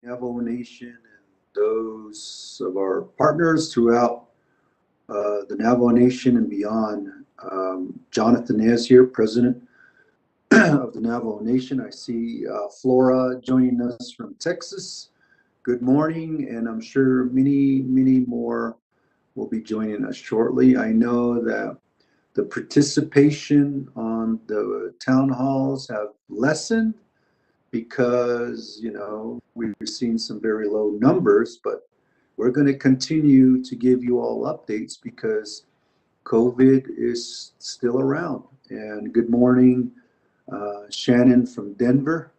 Navajo Nation and those of our partners throughout the Navajo Nation and beyond. Jonathan is here, President of the Navajo Nation. I see Flora joining us from Texas. Good morning, and I'm sure many more will be joining us shortly. I know that the participation on the town halls have lessened because, we've seen some very low numbers, but we're going to continue to give you all updates because COVID is still around. And good morning, Shannon from Denver.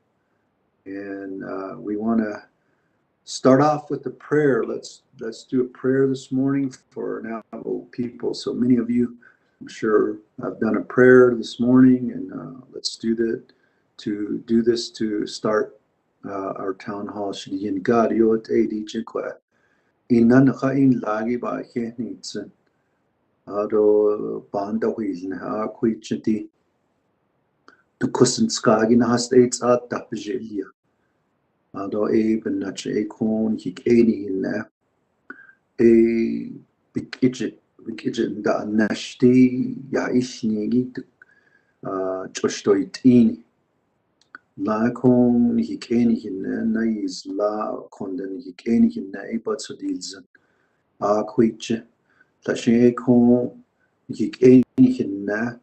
And we want to start off with a prayer. Let's do a prayer this morning for Navajo people. So many of you, I'm sure, have done a prayer this morning, and let's do that to start our town hall. Shdiyin God yot edi chikwa inan khain lagi ba khnitsen ado banda huizn ha kuichti to kusen skagin hast ets at tapjelia ado eben nach ekon hikeni in e bikidget da nashti ya ishnigi choshtoitini la kon hikeni hinne na is la konden hikeni hinne e batsodilzen a kuiche la shekon hikeni hinne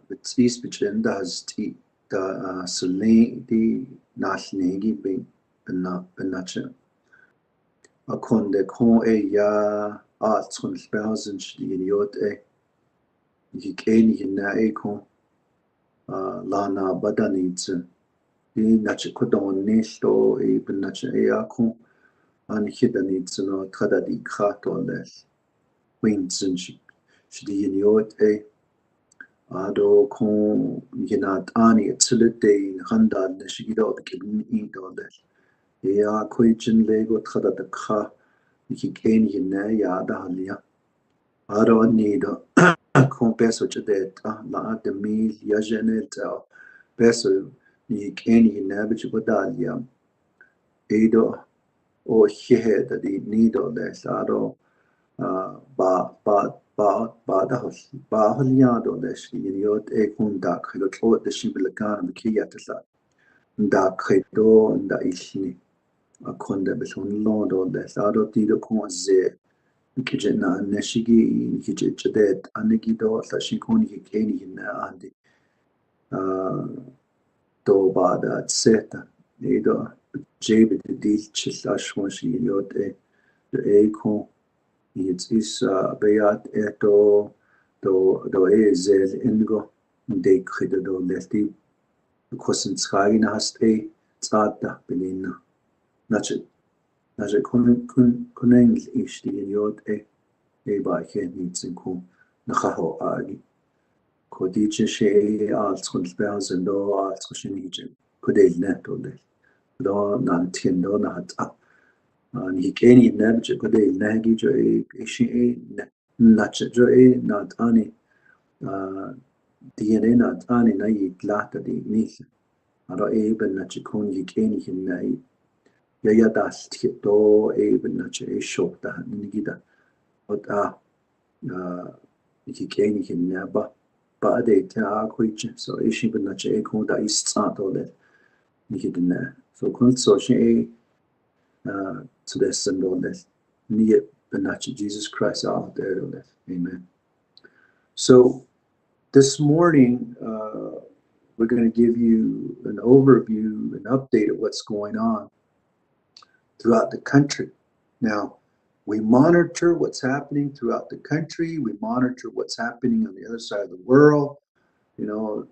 betis bichenda has ti da sele di nashnegi ben benache a konde kon e ya a 20,000 shdiot e hikeni hinne e kon lana badanitze I nache kodon nesto e benache e akon an hidanitze no tradadi kratoles winzen shdiot e ado kon yenat ani etzilite handa neshido kibni idoles e a koichen lego tradada kha hikeni hinne ya da halia ado nido kon peso chedeta la de mil ya geneta peso ni keni hinne bichu bodalia edo o hehe di nido les ado ba holiado les yot e kunda khilo to de shibilkan kiyatsa da kredo da ishni akonda beson londo les ado tido kon ze kijena neshigi kijedet anigido la shikoni keni hinne andi do bada tseta edo jebe de dilchis ashwashi yot e kon it's beat eto do zel ingo de khida do lefti kosen schagina hast tsata belina nache kunen ich die yot ba khenitsin ku nakho agi kodiche she al 20,000 do al skushinije kodel neto do nan tiendo na hat and he can eat nabje kode nagi jo ishi nache jo not ani DNA not ani na lata di nis aro eben nache kun he can him na ya das to eben nache shop da nigida ot he can him na ba de ta kuich so ishi ben nache kun da is to le nigida so kun so she to this and all this. Near Benachi Jesus Christ out there on this. Amen. So this morning we're going to give you an overview, an update of what's going on throughout the country. Now, we monitor what's happening throughout the country. We monitor what's happening on the other side of the world. The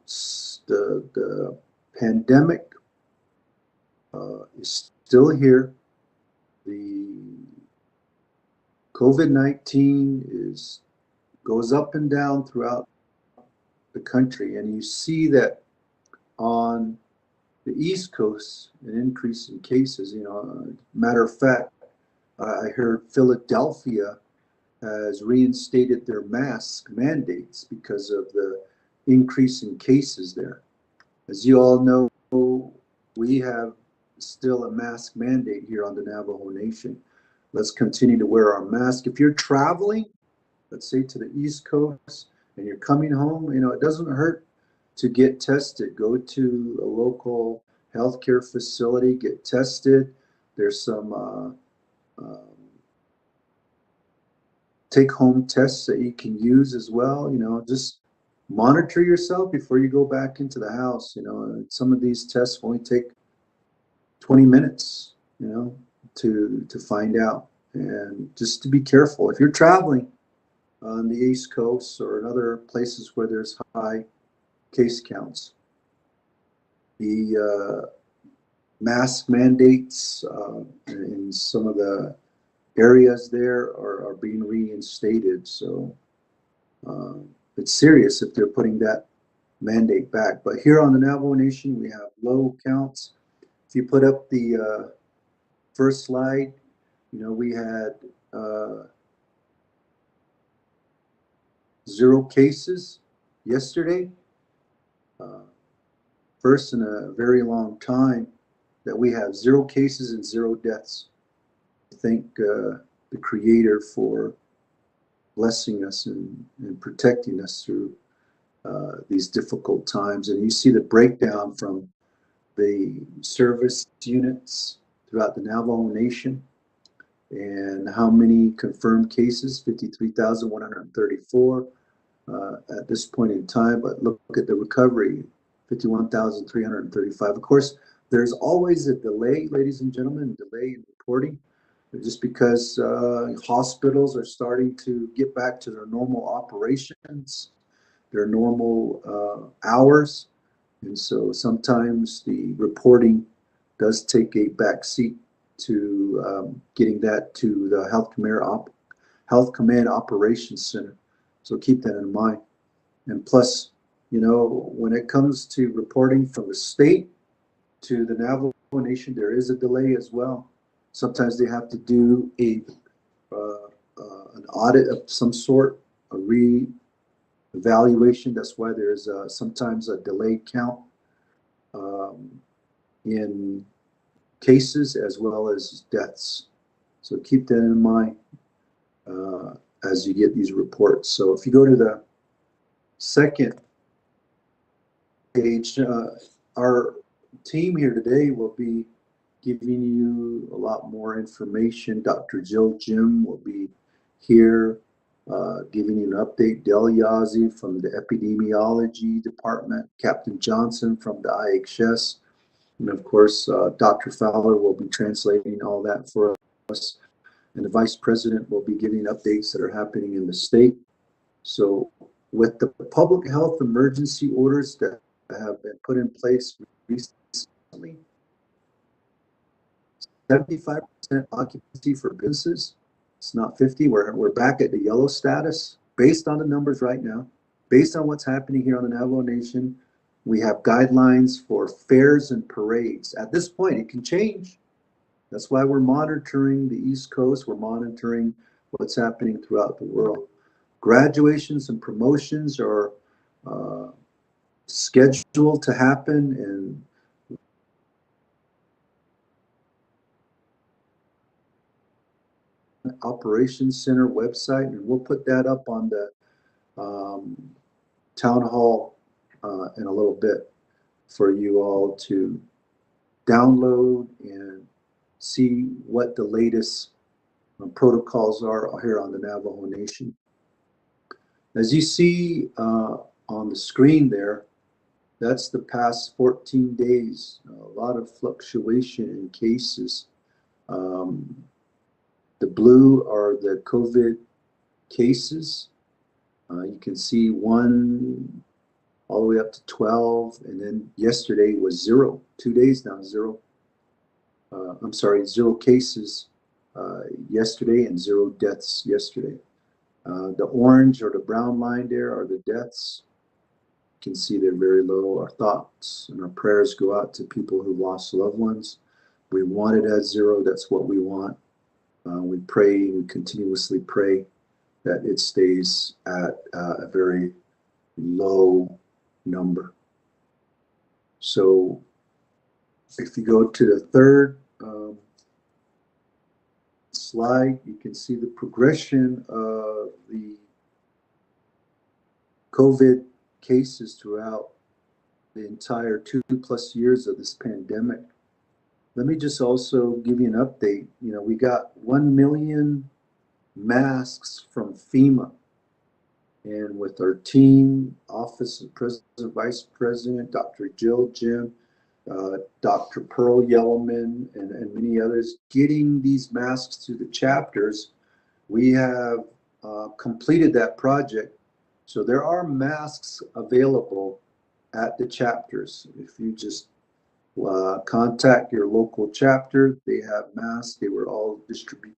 pandemic is still here. The COVID-19 goes up and down throughout the country, and you see that on the East Coast, an increase in cases. Matter of fact, I heard Philadelphia has reinstated their mask mandates because of the increase in cases there. As you all know, we have still a mask mandate here on the Navajo Nation. Let's continue to wear our mask. If you're traveling, let's say to the East Coast, and you're coming home, it doesn't hurt to get tested. Go to a local healthcare facility, get tested. There's some take-home tests that you can use as well. Just monitor yourself before you go back into the house. Some of these tests only take 20 minutes, to find out. And just to be careful. If you're traveling on the East Coast or in other places where there's high case counts, the mask mandates in some of the areas there are being reinstated. So it's serious if they're putting that mandate back. But here on the Navajo Nation, we have low counts. If you put up the first slide, we had 0 cases yesterday. First in a very long time that we have 0 cases and 0 deaths. I thank the Creator for blessing us and protecting us through these difficult times. And you see the breakdown from the service units throughout the Navajo Nation and how many confirmed cases, 53,134 at this point in time. But look at the recovery, 51,335. Of course, there's always a delay, ladies and gentlemen, delay in reporting, just because hospitals are starting to get back to their normal operations, their normal hours. And so sometimes the reporting does take a back seat to getting that to the Health Command Operations Center. So keep that in mind. And plus, when it comes to reporting from the state to the Navajo Nation, there is a delay as well. Sometimes they have to do an audit of some sort, a re-evaluation. That's why there's sometimes a delayed count in cases as well as deaths. So keep that in mind as you get these reports. So if you go to the second page, our team here today will be giving you a lot more information. Dr. Jill Jim will be here giving you an update. Del Yazzie from the Epidemiology Department, Captain Johnson from the IHS, and of course, Dr. Fowler will be translating all that for us. And the Vice President will be giving updates that are happening in the state. So with the public health emergency orders that have been put in place recently, 75% occupancy for businesses. It's not 50. We're back at the yellow status based on the numbers right now, based on what's happening here on the Navajo Nation. We have guidelines for fairs and parades. At this point, it can change. That's why we're monitoring the East Coast. We're monitoring what's happening throughout the world. Graduations and promotions are scheduled to happen, and Operations Center website, and we'll put that up on the town hall in a little bit for you all to download and see what the latest protocols are here on the Navajo Nation. As you see on the screen there, that's the past 14 days. A lot of fluctuation in cases. The blue are the COVID cases. You can see 1 all the way up to 12, and then yesterday was 0. 2 days now, 0. I'm sorry, 0 cases yesterday and 0 deaths yesterday. The orange or the brown line there are the deaths. You can see they're very low. Our thoughts and our prayers go out to people who lost loved ones. We want it at 0. That's what we want. We pray, we continuously pray that it stays at a very low number. So If you go to the third slide, you can see the progression of the COVID cases throughout the entire 2+ years of this pandemic. Let me just also give you an update. You know, we got 1 million masks from FEMA. And with our team, Office of President, Vice President, Dr. Jill Jim, Dr. Pearl Yellowman, and many others, getting these masks to the chapters, we have completed that project. So there are masks available at the chapters. If you just contact your local chapter, they have masks. They were all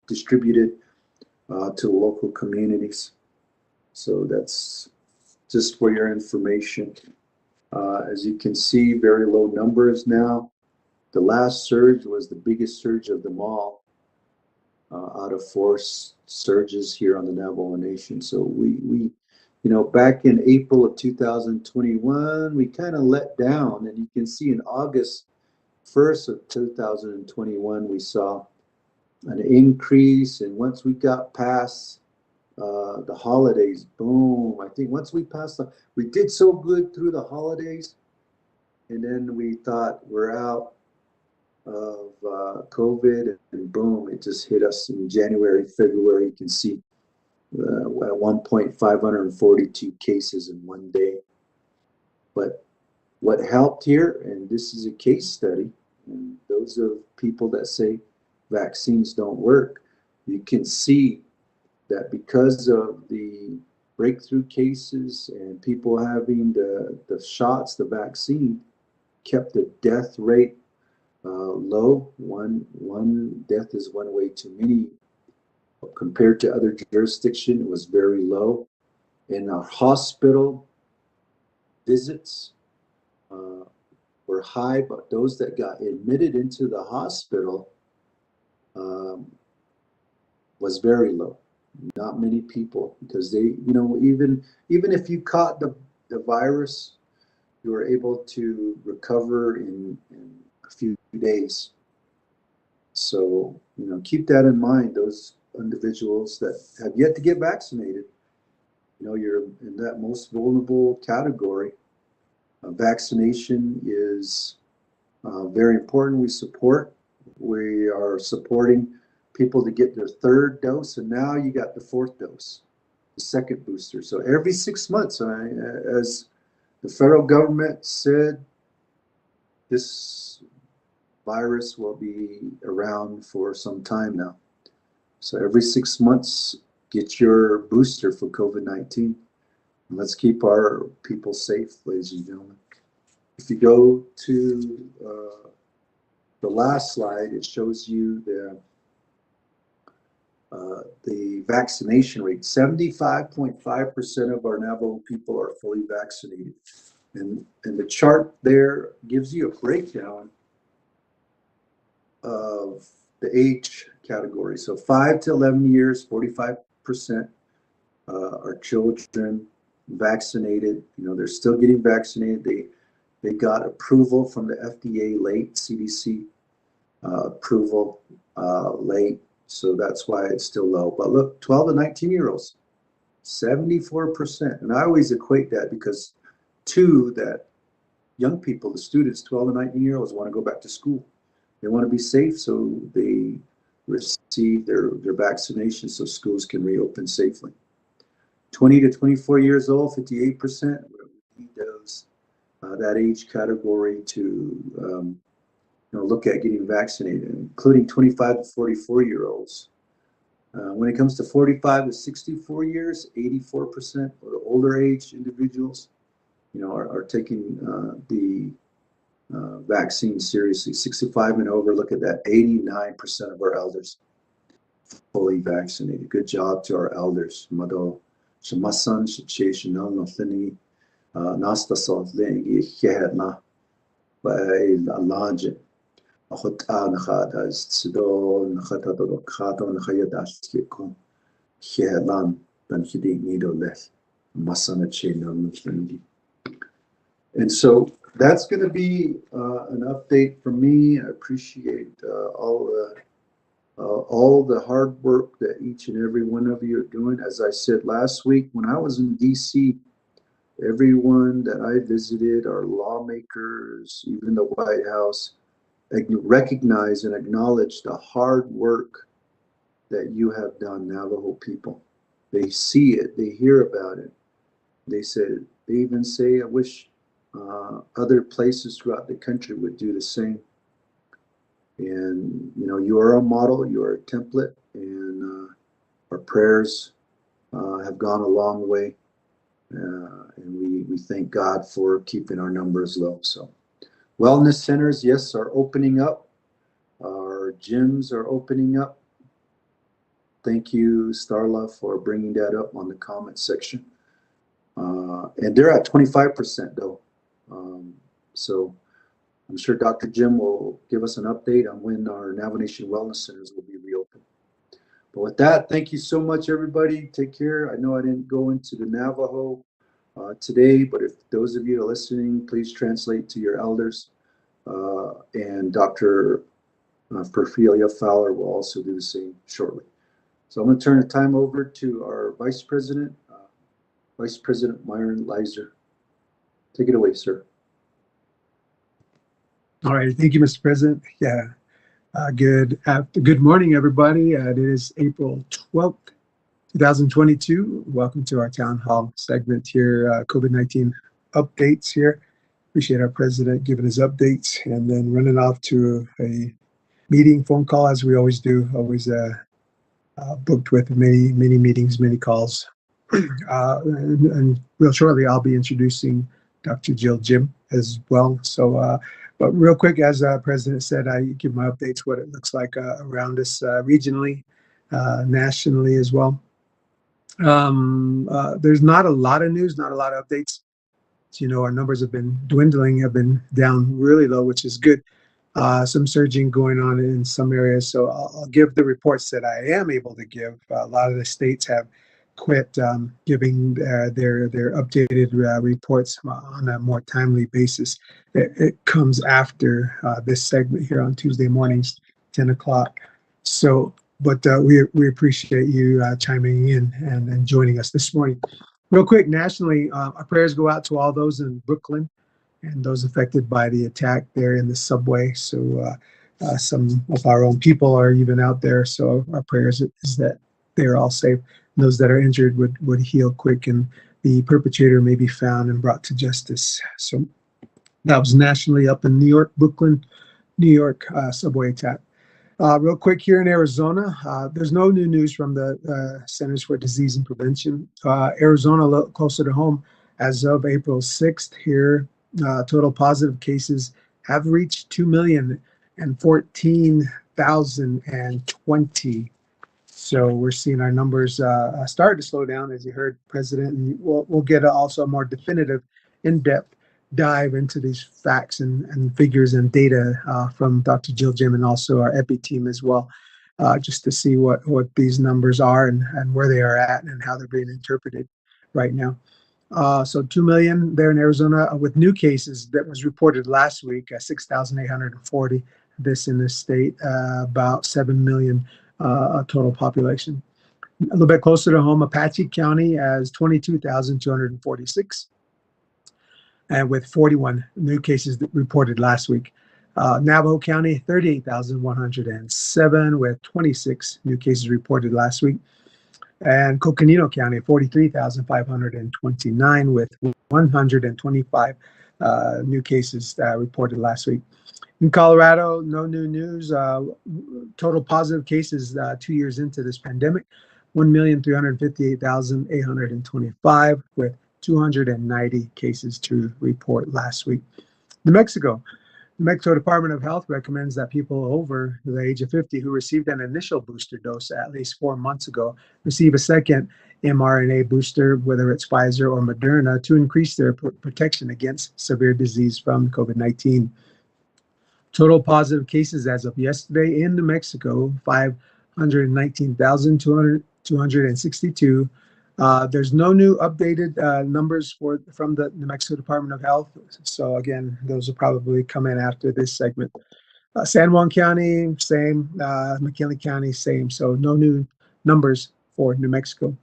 distributed to local communities. So that's just for your information. As you can see, very low numbers now. The last surge was the biggest surge of them all, out of 4 surges here on the Navajo Nation. So we you know, back in April of 2021, we kind of let down, and you can see in August 1st of 2021, we saw an increase, and once we got past the holidays, boom, I think once we passed we did so good through the holidays, and then we thought we're out of COVID, and boom, it just hit us in January, February. You can see at one point 542 cases in one day. But what helped here, and this is a case study, and those are people that say vaccines don't work, you can see that because of the breakthrough cases and people having the shots, the vaccine, kept the death rate low. One death is one way too many. Compared to other jurisdictions, it was very low. And our hospital visits were high, but those that got admitted into the hospital was very low. Not many people, because they, you know, even if you caught the virus, you were able to recover in a few days. So, you know, keep that in mind. Those individuals that have yet to get vaccinated, you know, you're in that most vulnerable category. Vaccination is very important. We are supporting people to get their 3rd dose, and now you got the 4th dose, the 2nd booster. So every 6 months, as the federal government said, this virus will be around for some time now. So every 6 months, get your booster for COVID-19. Let's keep our people safe, ladies and gentlemen. If you go to the last slide, it shows you the vaccination rate. 75.5% of our Navajo people are fully vaccinated. And the chart there gives you a breakdown of the age category. So 5 to 11 years, 45% are children vaccinated. You know, they're still getting vaccinated. They got approval from the FDA late, CDC approval late. So that's why it's still low. But look, 12 to 19-year-olds, 74%. And I always equate that because that young people, the students, 12 to 19-year-olds, want to go back to school. They want to be safe, so they receive their vaccination so schools can reopen safely. 20 to 24 years old, 58%. We need that age category to look at getting vaccinated, including 25 to 44-year-olds. When it comes to 45 to 64 years, 84% of the older age individuals, are taking the vaccine seriously. 65 and over, look at that, 89% of our elders fully vaccinated. Good job to our elders. Mado shamasan shacheshinal nothini nasta salt lengi headna by alanje. أخذ نخاذ سدول نخاذ دكاتو نخيد أشتكون هيلان بنخدي نيدو لث مسنا تشينا مثلندي. And so that's going to be an update from me. I appreciate all the hard work that each and every one of you are doing. As I said last week, when I was in DC, everyone that I visited, our lawmakers, even the White House, recognize and acknowledge the hard work that you have done, Navajo people. They see it, they hear about it. They even say, I wish other places throughout the country would do the same. And you know, you are a model, you are a template, and our prayers have gone a long way. And we thank God for keeping our numbers low. So, wellness centers, yes, are opening up. Our gyms are opening up. Thank you, Starla, for bringing that up on the comment section. And they're at 25% though. So I'm sure Dr. Jim will give us an update on when our Navajo Nation Wellness Centers will be reopened. But with that, thank you so much, everybody. Take care. I know I didn't go into the Navajo today, but if those of you are listening, please translate to your elders. And Dr. Perfilia Fowler will also do the same shortly. So I'm going to turn the time over to our Vice President, Vice President Myron Leiser. Take it away, sir. All right. Thank you, Mr. President. Yeah. Good morning, everybody. It is April 12th, 2022. Welcome to our town hall segment here. COVID-19 updates here. Appreciate our president giving his updates and then running off to a meeting, phone call, as we always do. Always booked with many meetings, many calls. And real shortly, I'll be introducing Dr. Jill Jim as well. So, but real quick, as President said, I give my updates, what it looks like around us regionally, nationally as well. There's not a lot of news, not a lot of updates. As you know, our numbers have been dwindling, have been down really low, which is good. Some surging going on in some areas. So I'll give the reports that I am able to give. A lot of the states have quit giving their updated reports on a more timely basis. It comes after this segment here on Tuesday mornings, 10 o'clock. So, but we appreciate you chiming in and joining us this morning. Real quick, nationally, our prayers go out to all those in Brooklyn and those affected by the attack there in the subway. So some of our own people are even out there. So our prayers is that they're all safe. Those that are injured would heal quick and the perpetrator may be found and brought to justice. So that was nationally up in New York, Brooklyn, New York subway attack. Real quick here in Arizona, there's no new news from the Centers for Disease and Prevention. Arizona, a little closer to home, as of April 6th here, total positive cases have reached 2,014,020. So we're seeing our numbers start to slow down, as you heard, President. And we'll get also a more definitive, in-depth dive into these facts and figures and data from Dr. Jill Jim and also our EPI team as well, just to see what these numbers are and where they are at and how they're being interpreted right now. So 2 million there in Arizona with new cases that was reported last week, 6,840. This in this state, about 7 million total population. A little bit closer to home, Apache County has 22,246, and with 41 new cases that reported last week. Navajo County, 38,107 with 26 new cases reported last week. And Coconino County, 43,529 with 125 new cases reported last week. In Colorado, no new news. Total positive cases 2 years into this pandemic, 1,358,825 with 290 cases to report last week. New Mexico Department of Health recommends that people over the age of 50 who received an initial booster dose at least 4 months ago receive a second mRNA booster, whether it's Pfizer or Moderna, to increase their protection against severe disease from COVID-19. Total positive cases as of yesterday in New Mexico, 519,262 There's no new updated numbers from the New Mexico Department of Health. So again, those will probably come in after this segment. San Juan County, same. McKinley County, same. So no new numbers for New Mexico.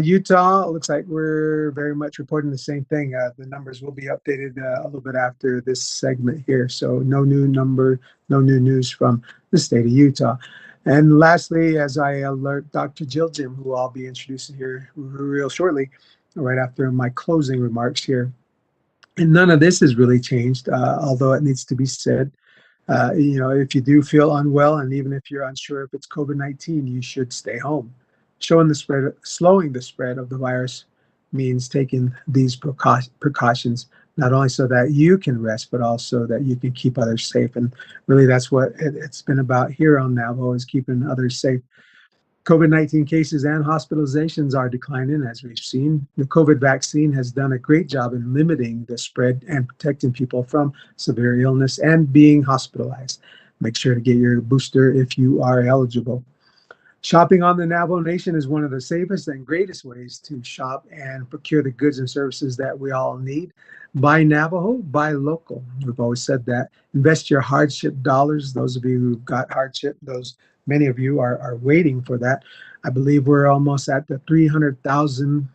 Utah, looks like we're very much reporting the same thing. The numbers will be updated a little bit after this segment here. So no new number, no new news from the state of Utah. And lastly, as I alert Dr. Jill Jim, who I'll be introducing here real shortly, right after my closing remarks here. And none of this has really changed, although it needs to be said. If you do feel unwell, and even if you're unsure if it's COVID-19, you should stay home. Slowing the spread of the virus means taking these precautions, not only so that you can rest, but also that you can keep others safe. And really, that's what it's been about here on Navajo, is keeping others safe. COVID-19 cases and hospitalizations are declining, as we've seen. The COVID vaccine has done a great job in limiting the spread and protecting people from severe illness and being hospitalized. Make sure to get your booster if you are eligible. Shopping on the Navajo Nation is one of the safest and greatest ways to shop and procure the goods and services that we all need. Buy Navajo, buy local. We've always said that. Invest your hardship dollars. Those of you who've got hardship, many of you are waiting for that. I believe we're almost at the 300,000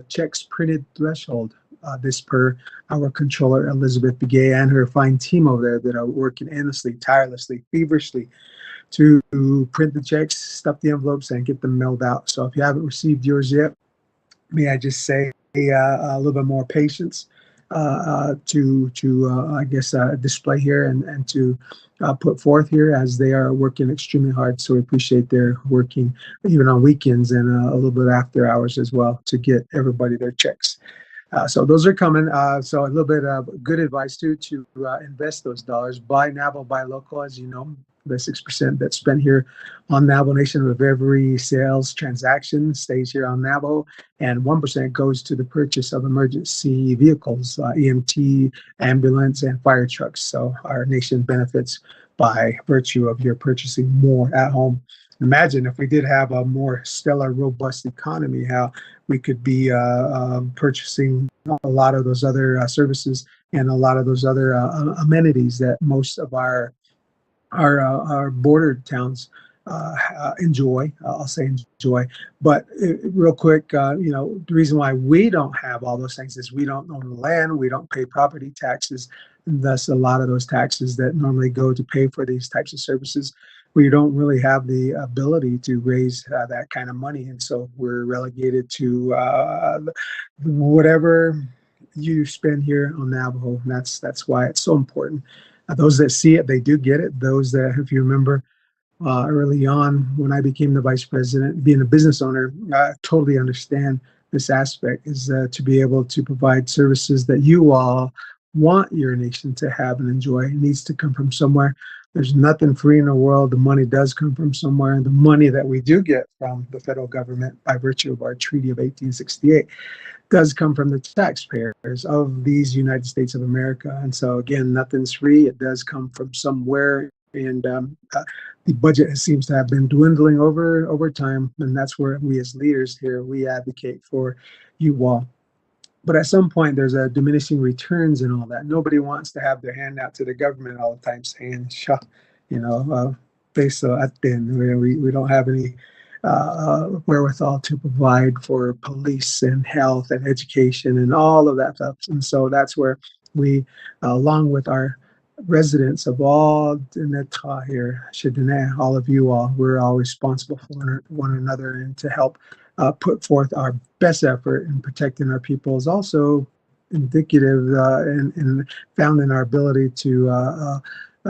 checks printed threshold. This per our controller, Elizabeth Begay, and her fine team over there that are working endlessly, tirelessly, feverishly to print the checks, stuff the envelopes, and get them mailed out. So if you haven't received yours yet, may I just say a little bit more patience to display here and to put forth here, as they are working extremely hard. So we appreciate their working even on weekends and a little bit after hours as well to get everybody their checks. So those are coming. So a little bit of good advice too, to invest those dollars. Buy Navajo, buy local. As you know, the 6% that's spent here on Navajo Nation of every sales transaction stays here on Navajo, and 1% goes to the purchase of emergency vehicles, EMT, ambulance, and fire trucks. So our nation benefits by virtue of your purchasing more at home. Imagine if we did have a more stellar, robust economy, how we could be purchasing a lot of those other services and a lot of those other amenities that most of our border towns enjoy. I'll say enjoy. But real quick, the reason why we don't have all those things is we don't own the land, we don't pay property taxes, and thus a lot of those taxes that normally go to pay for these types of services, we don't really have the ability to raise that kind of money. And so we're relegated to whatever you spend here on Navajo. And that's why it's so important. Those that see it, they do get it. Those that, if you remember, early on when I became the vice president, being a business owner, I totally understand this aspect, is to be able to provide services that you all want your nation to have and enjoy. It needs to come from somewhere. There's nothing free in the world. The money does come from somewhere. And the money that we do get from the federal government by virtue of our Treaty of 1868 does come from the taxpayers of these United States of America. And so again, nothing's free. It does come from somewhere. And the budget seems to have been dwindling over time. And that's where we as leaders here, we advocate for you all. But at some point, there's a diminishing returns and all that. Nobody wants to have their hand out to the government all the time saying, face at thin. We don't have any wherewithal to provide for police and health and education and all of that stuff. And so that's where we, along with our residents of all Netra here, Shedineh, all of you all, we're all responsible for one another, and to help put forth our best effort in protecting our people is also indicative and found in our ability to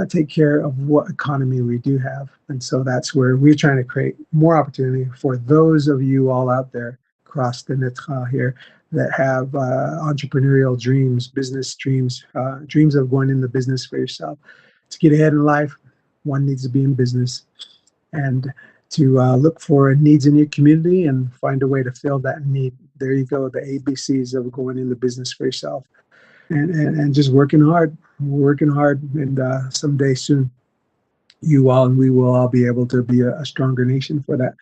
take care of what economy we do have. And so that's where we're trying to create more opportunity for those of you all out there across the Netra here that have entrepreneurial dreams, business dreams, dreams of going into business for yourself. To get ahead in life, one needs to be in business, and to look for needs in your community and find a way to fill that need. There you go, the ABCs of going into business for yourself, and just working hard, and someday soon, you all and we will all be able to be a stronger nation for that.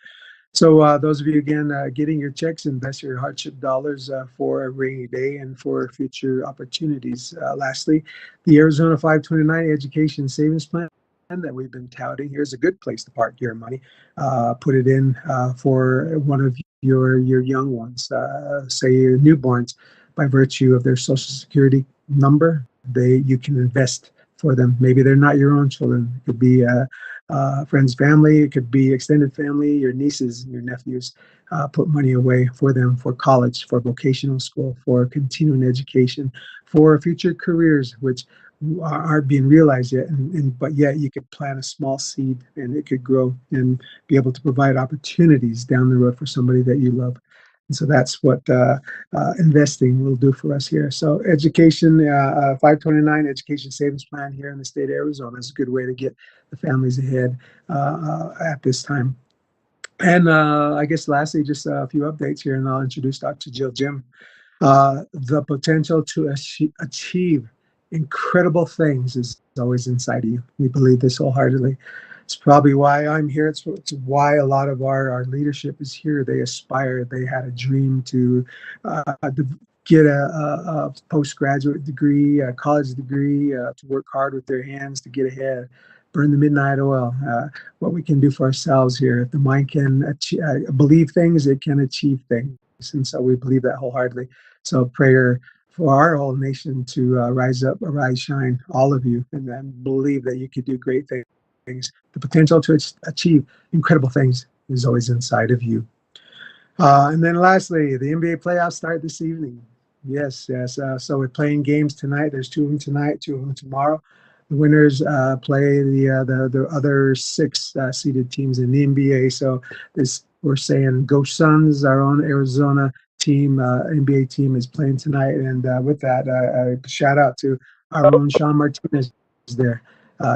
So those of you, again, getting your checks, invest your hardship dollars for a rainy day and for future opportunities. Lastly, the Arizona 529 Education Savings Plan that we've been touting. Here's a good place to park your money. Put it in for one of your young ones, say your newborns, by virtue of their Social Security number. You can invest for them. Maybe they're not your own children. It could be friends, family. It could be extended family, your nieces, your nephews. Put money away for them for college, for vocational school, for continuing education, for future careers, which aren't being realized yet. But yet you could plant a small seed and it could grow and be able to provide opportunities down the road for somebody that you love. And so that's what investing will do for us here. So education, 529 Education Savings Plan here in the state of Arizona is a good way to get the families ahead at this time. And I guess lastly, just a few updates here, and I'll introduce Dr. Jill Jim. The potential to achieve incredible things is always inside of you. We believe this wholeheartedly. It's probably why I'm here. It's why a lot of our leadership is here. They aspire. They had a dream to get a postgraduate degree, a college degree, to work hard with their hands to get ahead, burn the midnight oil. What we can do for ourselves here. If the mind can believe things, it can achieve things. And so we believe that wholeheartedly. So prayer for our whole nation to rise up, arise, shine, all of you, and then believe that you could do great things. The potential to achieve incredible things is always inside of you. And then lastly, the NBA playoffs start this evening. Yes. So we're playing games tonight. There's 2 of them tonight, 2 of them tomorrow. The winners play the other 6 seeded teams in the NBA. So we're saying go Suns. Our own Arizona team, NBA team, is playing tonight. And with that, a shout out to our own Sean Martinez there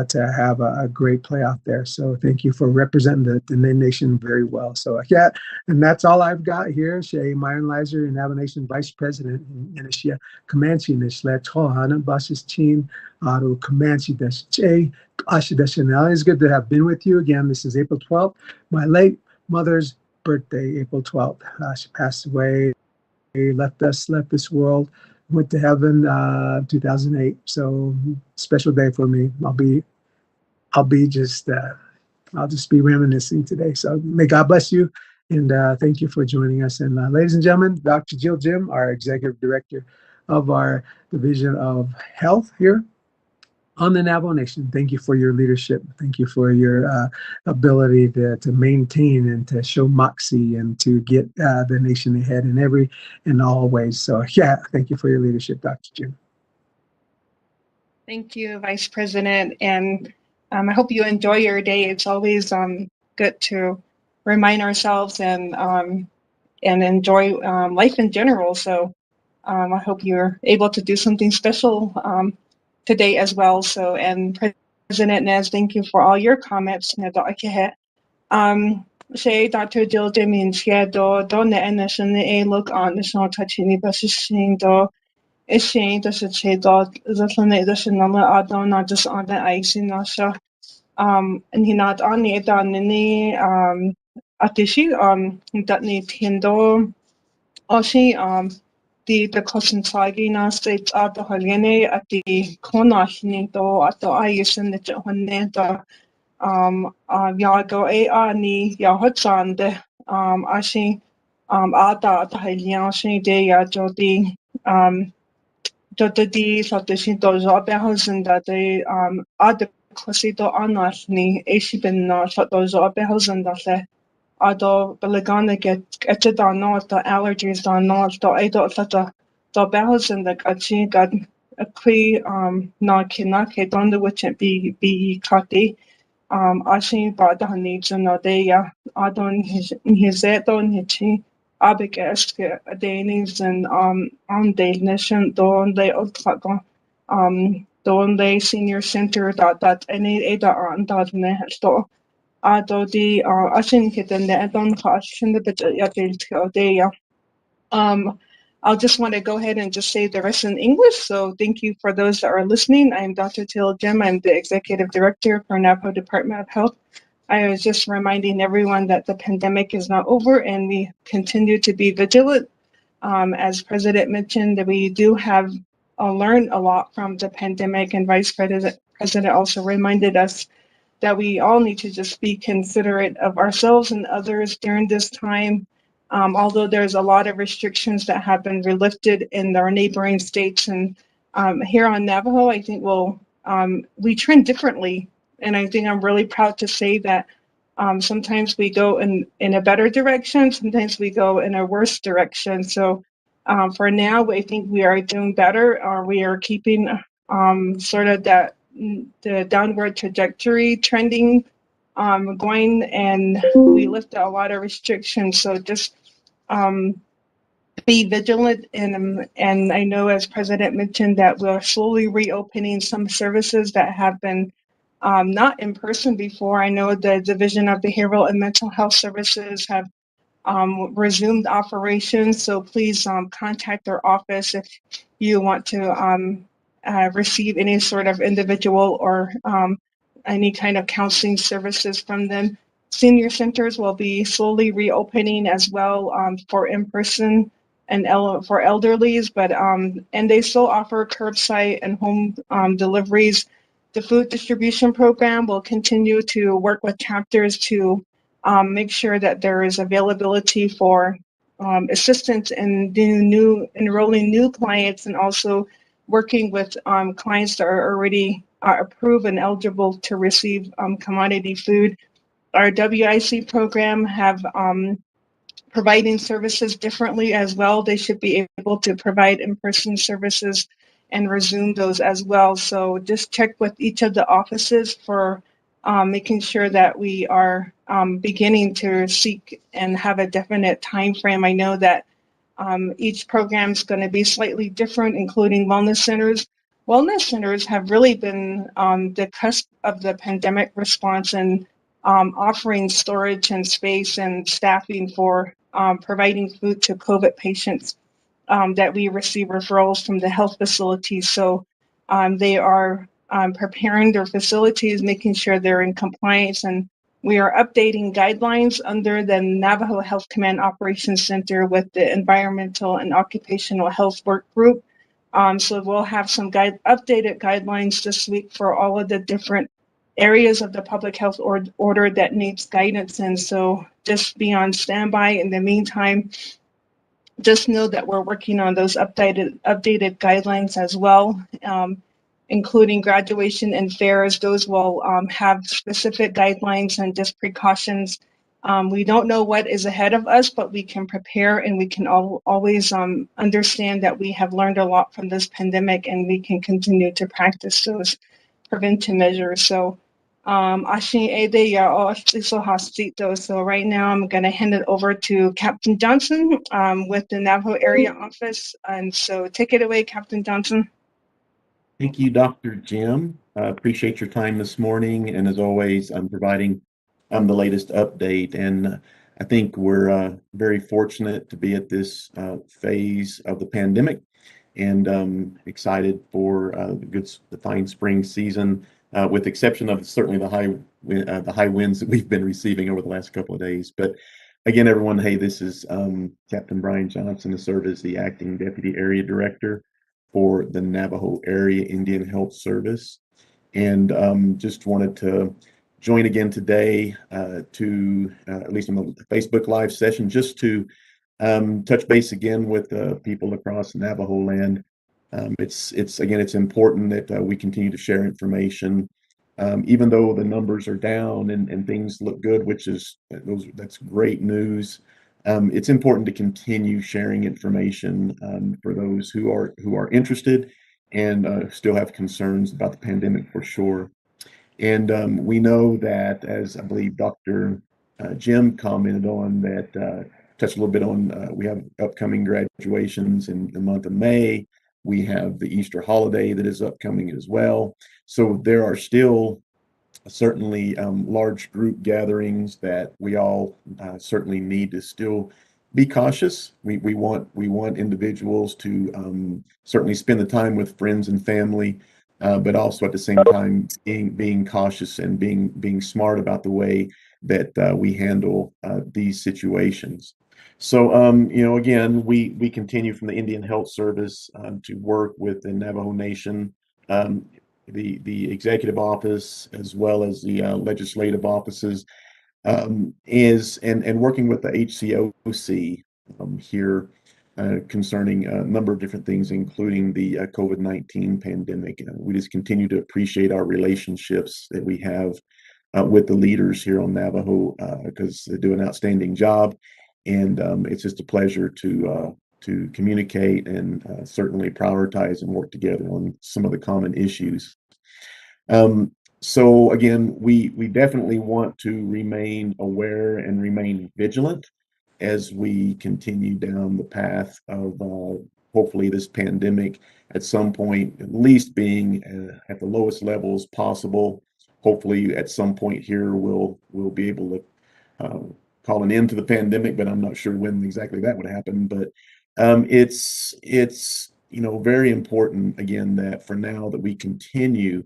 to have a great playoff there. So thank you for representing the nation very well. So yeah, and that's all I've got here. Shay Myron-Lizer, Navajo Nation Vice President in Asia Comanche Nishlet Tohana Basis Chin Aru Comanche Dash J Asha Chanel. It's good to have been with you again. This is April 12th, my late mother's birthday, April 12th. She passed away, left this world, went to heaven 2008. So special day for me. I'll just be reminiscing today. So may God bless you, and thank you for joining us. And ladies and gentlemen, Dr. Jill Jim, our Executive Director of our Division of Health here on the Navajo Nation. Thank you for your leadership. Thank you for your ability to maintain and to show moxie and to get the nation ahead in all ways. So yeah, thank you for your leadership, Dr. Jim. Thank you, Vice President. And I hope you enjoy your day. It's always good to remind ourselves and enjoy life in general. So I hope you're able to do something special today as well. So, and President Nez, thank you for all your comments. Say Dr. Jill Demins, yeah, do ne and look on the short touching the Ishing does it say dot the planet does another other not just on the ice in Russia. And he not on the done any atishi that need hindo or she the cushion sagina states at the Helene at the Konashni do at the ice in the Honeta Yago a ni Yahotsan the ashi Ada at the Helian de ya jodi Dodi Satoshi Dojo Behosen that they other Cosido Anasni, Ashibin Dojo Behosen that they Ado Belegana get it on north, the allergies on north, the Ado Sata, the Behosen that Achi got a pre Nakinake, don't which it be Kati. Ashi bought the needs and Odeya, Adon his Edon Hichi. Abig eske Danes and on the nation don they don they senior center that any ada on that ne sto do the asin hitten the don caution the bit ya they I'll just want to go ahead and just say the rest in English. So thank you for those that are listening. I'm Dr. Jill Jim. I'm the Executive Director for Navajo Department of Health. I was just reminding everyone that the pandemic is not over and we continue to be vigilant. As President mentioned, that we do have learned a lot from the pandemic, and Vice President also reminded us that we all need to just be considerate of ourselves and others during this time. Although there's a lot of restrictions that have been lifted in our neighboring states, and here on Navajo, I think we trend differently. And I think I'm really proud to say that sometimes we go in a better direction, sometimes we go in a worse direction. So for now, I think we are doing better. We are keeping sort of the downward trajectory trending going, and we lifted a lot of restrictions. So just be vigilant, and I know, as President mentioned, that we're slowly reopening some services that have been not in person before. I know the Division of Behavioral and Mental Health Services have resumed operations, so please contact our office if you want to receive any sort of individual or any kind of counseling services from them. Senior centers will be slowly reopening as well for in-person and for elderlies, but and they still offer curbside and home deliveries. The food distribution program will continue to work with chapters to make sure that there is availability for assistance in enrolling new clients, and also working with clients that are already approved and eligible to receive commodity food. Our WIC program have providing services differently as well. They should be able to provide in-person services and resume those as well. So just check with each of the offices for making sure that we are beginning to seek and have a definite time frame. I know that each program is going to be slightly different, including wellness centers. Wellness centers have really been the cusp of the pandemic response, and offering storage and space and staffing for providing food to COVID patients that we receive referrals from the health facilities. So they are preparing their facilities, making sure they're in compliance, and we are updating guidelines under the Navajo Health Command Operations Center with the Environmental and Occupational Health Work Group. So we'll have some updated guidelines this week for all of the different areas of the public health order that needs guidance. And so just be on standby. In the meantime, just know that we're working on those updated guidelines as well, including graduation and fairs. Those will have specific guidelines and just precautions. We don't know what is ahead of us, but we can prepare, and we can always understand that we have learned a lot from this pandemic, and we can continue to practice those prevention measures. So Ashin Ede ya o Iso Hastito. So right now I'm going to hand it over to Captain Johnson with the Navajo Area Office. And so take it away, Captain Johnson. Thank you, Dr. Jim. Appreciate your time this morning. And as always, I'm providing the latest update. And I think we're very fortunate to be at this phase of the pandemic, and excited for the fine spring season, with the exception of certainly the high winds that we've been receiving over the last couple of days. But again, everyone, hey, this is Captain Brian Johnson, to serve as the Acting Deputy Area Director for the Navajo Area Indian Health Service. And just wanted to join again today to, at least on the Facebook Live session, just to touch base again with people across Navajo land. It's important that we continue to share information, even though the numbers are down and things look good, that's great news. It's important to continue sharing information for those who are interested and still have concerns about the pandemic, for sure. And we know that, as I believe Dr. Jim commented on, that touched a little bit on, we have upcoming graduations in the month of May. We have the Easter holiday that is upcoming as well. So there are still certainly large group gatherings that we all certainly need to still be cautious. We want individuals to certainly spend the time with friends and family, but also at the same time being cautious and being smart about the way that we handle these situations. So, again, we continue from the Indian Health Service to work with the Navajo Nation, um, the executive office, as well as the legislative offices, and working with the HCOC here concerning a number of different things, including the COVID-19 pandemic. We just continue to appreciate our relationships that we have with the leaders here on Navajo because they do an outstanding job, and it's just a pleasure to communicate and certainly prioritize and work together on some of the common issues. So again, we definitely want to remain aware and remain vigilant as we continue down the path of hopefully this pandemic at some point at least being at the lowest levels possible. Hopefully at some point here we'll be able to call an end to the pandemic, but I'm not sure when exactly that would happen. But it's very important again that for now that we continue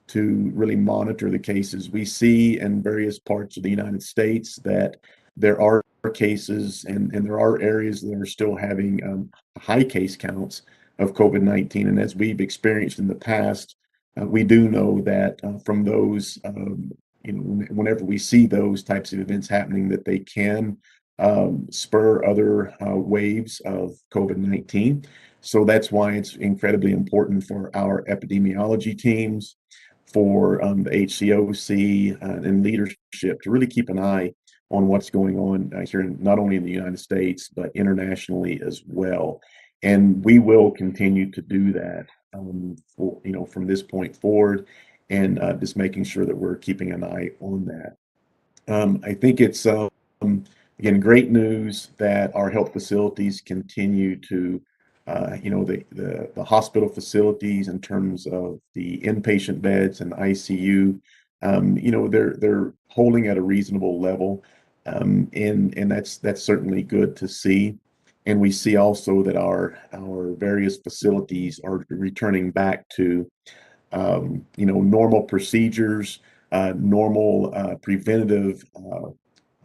to really monitor the cases. We see in various parts of the United States that there are cases and there are areas that are still having high case counts of COVID-19. And as we've experienced in the past, we do know that from those, whenever we see those types of events happening, that they can spur other waves of COVID-19. So that's why it's incredibly important for our epidemiology teams, for the HCOC and leadership to really keep an eye on what's going on here, not only in the United States, but internationally as well. And we will continue to do that, from this point forward, and just making sure that we're keeping an eye on that. I think it's, again, great news that our health facilities continue to, the hospital facilities in terms of the inpatient beds and ICU, they're holding at a reasonable level, and that's certainly good to see. And we see also that our various facilities are returning back to normal procedures, normal preventative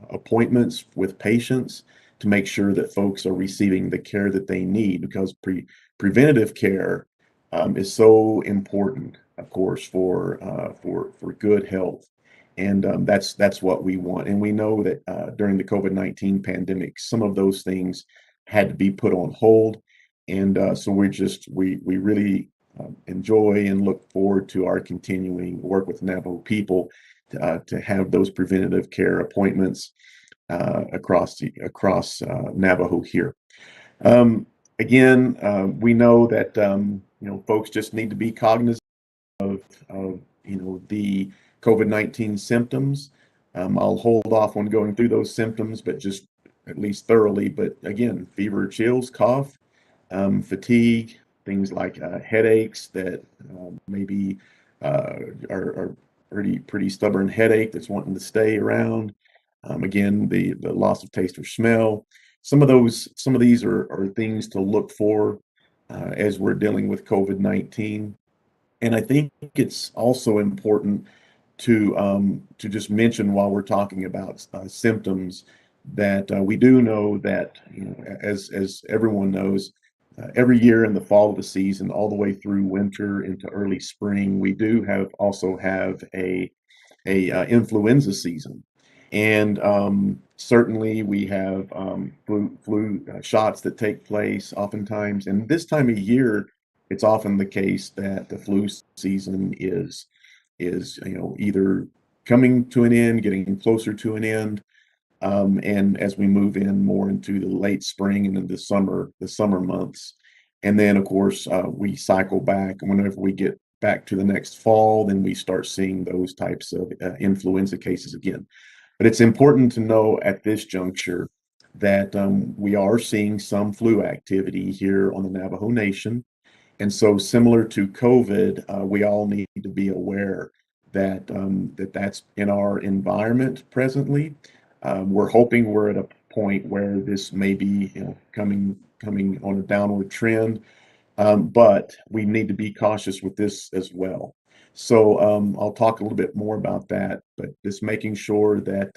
appointments with patients to make sure that folks are receiving the care that they need, because preventative care is so important, of course, for good health. And that's what we want. And we know that during the COVID-19 pandemic, some of those things had to be put on hold. And so we really enjoy and look forward to our continuing work with Navajo people to have those preventative care appointments across Navajo here. Again, we know that folks just need to be cognizant of the COVID-19 symptoms. I'll hold off on going through those symptoms, but just at least thoroughly. But again, fever, chills, cough, fatigue, things like headaches that maybe are pretty stubborn headache that's wanting to stay around. Again, the loss of taste or smell. Some of these are things to look for as we're dealing with COVID-19. And I think it's also important to just mention while we're talking about symptoms that we do know that, as everyone knows, every year in the fall of the season, all the way through winter into early spring, we do also have a influenza season. And certainly we have flu shots that take place oftentimes. And this time of year, it's often the case that the flu season is either coming to an end, getting closer to an end, and as we move in more into the late spring and into the summer months. And then of course we cycle back, and whenever we get back to the next fall, then we start seeing those types of influenza cases again. But it's important to know at this juncture that we are seeing some flu activity here on the Navajo Nation. And so similar to COVID, we all need to be aware that that's in our environment presently. We're hoping we're at a point where this may be coming on a downward trend. but we need to be cautious with this as well. So I'll talk a little bit more about that, but just making sure that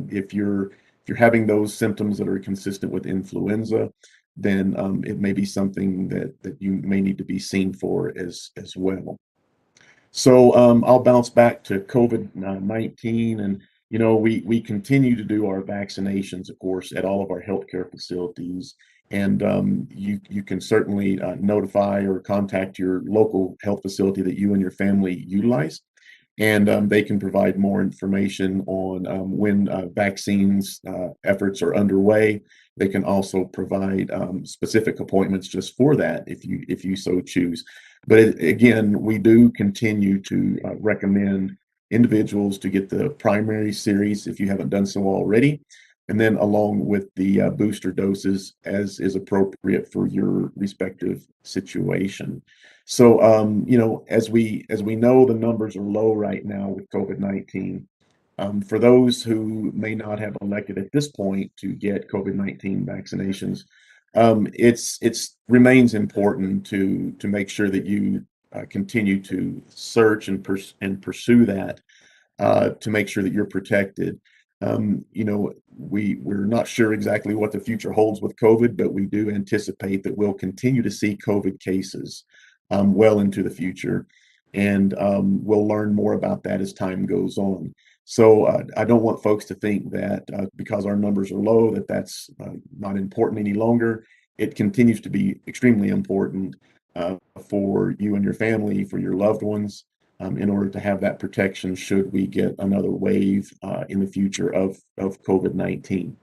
if you're having those symptoms that are consistent with influenza, then it may be something that you may need to be seen for as well. So I'll bounce back to COVID-19, and we continue to do our vaccinations, of course, at all of our healthcare facilities. And you can certainly notify or contact your local health facility that you and your family utilize, and they can provide more information on when vaccines efforts are underway. They can also provide specific appointments just for that if you so choose. But again, we do continue to recommend individuals to get the primary series if you haven't done so already, and then along with the booster doses as is appropriate for your respective situation. So, as we know, the numbers are low right now with COVID-19. For those who may not have elected at this point to get COVID-19 vaccinations, it's remains important to make sure that you continue to search and pursue that to make sure that you're protected. We're not sure exactly what the future holds with COVID, but we do anticipate that we'll continue to see COVID cases well into the future, and we'll learn more about that as time goes on. So I don't want folks to think that because our numbers are low, that's not important any longer. It continues to be extremely important for you and your family, for your loved ones, in order to have that protection should we get another wave in the future of COVID-19.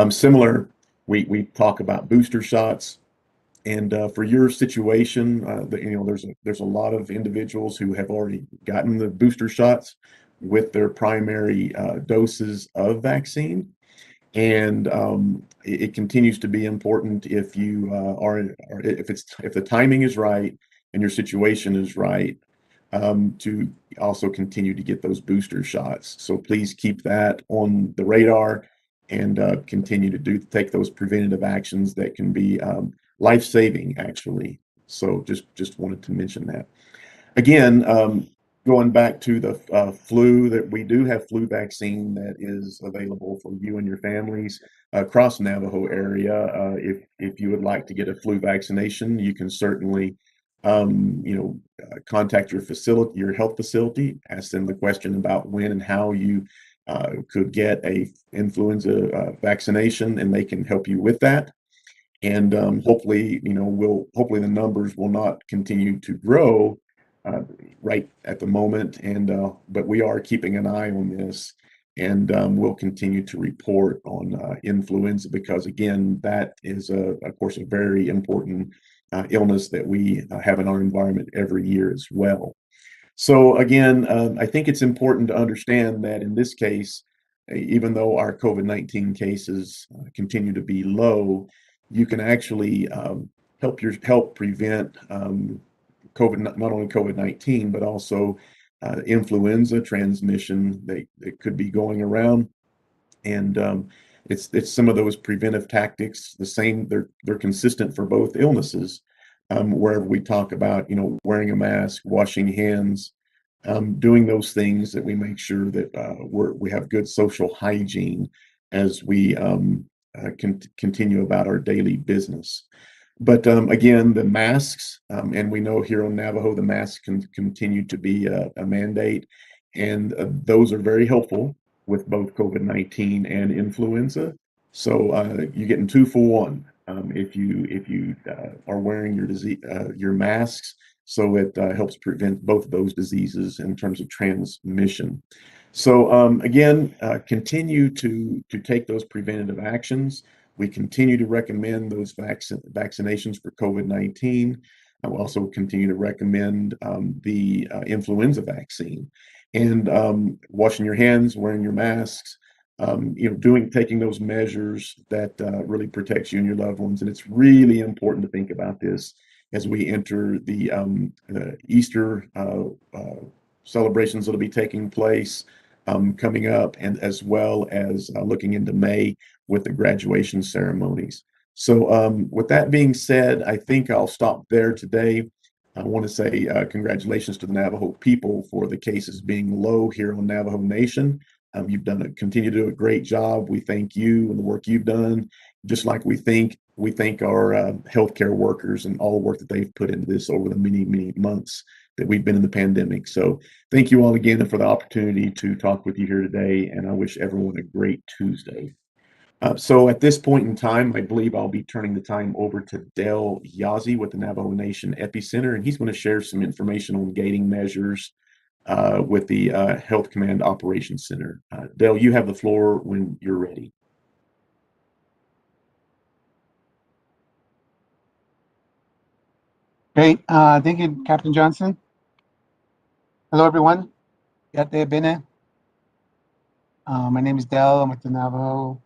Similar, we talk about booster shots. And for your situation, there's a lot of individuals who have already gotten the booster shots with their primary doses of vaccine, and it continues to be important if you if the timing is right and your situation is right, to also continue to get those booster shots. So please keep that on the radar and continue to take those preventative actions that can be life-saving, actually. So just wanted to mention that. Again, going back to the flu, that we do have flu vaccine that is available for you and your families across Navajo area. If you would like to get a flu vaccination, you can certainly contact your health facility, ask them the question about when and how you could get a influenza vaccination, and they can help you with that. And hopefully the numbers will not continue to grow right at the moment, but we are keeping an eye on this, and we'll continue to report on influenza, because again, that is of course a very important illness that we have in our environment every year as well. So again, I think it's important to understand that in this case, even though our COVID-19 cases continue to be low, you can actually help prevent not only COVID-19, but also influenza transmission that could be going around. And it's some of those preventive tactics, the same, they're consistent for both illnesses, wherever we talk about, wearing a mask, washing hands, doing those things that we make sure that we have good social hygiene as we continue about our daily business. But again, the masks, and we know here on Navajo, the masks can continue to be a mandate, and those are very helpful with both COVID-19 and influenza. So you're getting 2 for 1 if you are wearing your masks. So it helps prevent both of those diseases in terms of transmission. So again, continue to take those preventative actions. We continue to recommend those vaccinations for COVID-19. I will also continue to recommend the influenza vaccine, and washing your hands, wearing your masks, taking those measures that really protects you and your loved ones. And it's really important to think about this as we enter the Easter celebrations that'll be taking place coming up, and as well as looking into May with the graduation ceremonies. So with that being said, I think I'll stop there today. I want to say congratulations to the Navajo people for the cases being low here on Navajo Nation. You've continue to do a great job. We thank you and the work you've done, just like we thank our healthcare workers and all the work that they've put into this over the many months that we've been in the pandemic. So thank you all again for the opportunity to talk with you here today, and I wish everyone a great Tuesday. So at this point in time, I believe I'll be turning the time over to Del Yazzie with the Navajo Nation Epicenter, and he's going to share some information on gating measures with the Health Command Operations Center. Del, you have the floor when you're ready. Great. Thank you, Captain Johnson. Hello, everyone. Yate Bene. My name is Del. I'm with the Navajo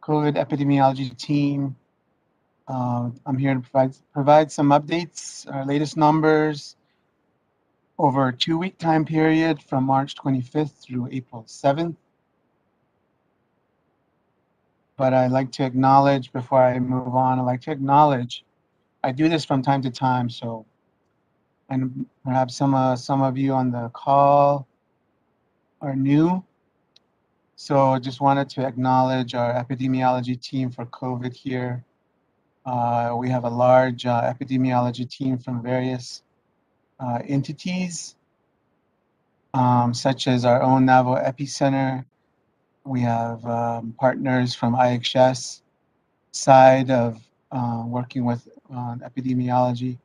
COVID epidemiology team. I'm here to provide some updates, our latest numbers over a 2-week time period from March 25th through April 7th. But I'd like to acknowledge, before I move on, I do this from time to time, so, and perhaps some of you on the call are new. So I just wanted to acknowledge our epidemiology team for COVID here. We have a large epidemiology team from various entities, such as our own Navajo Epicenter. We have partners from IHS side of working with epidemiology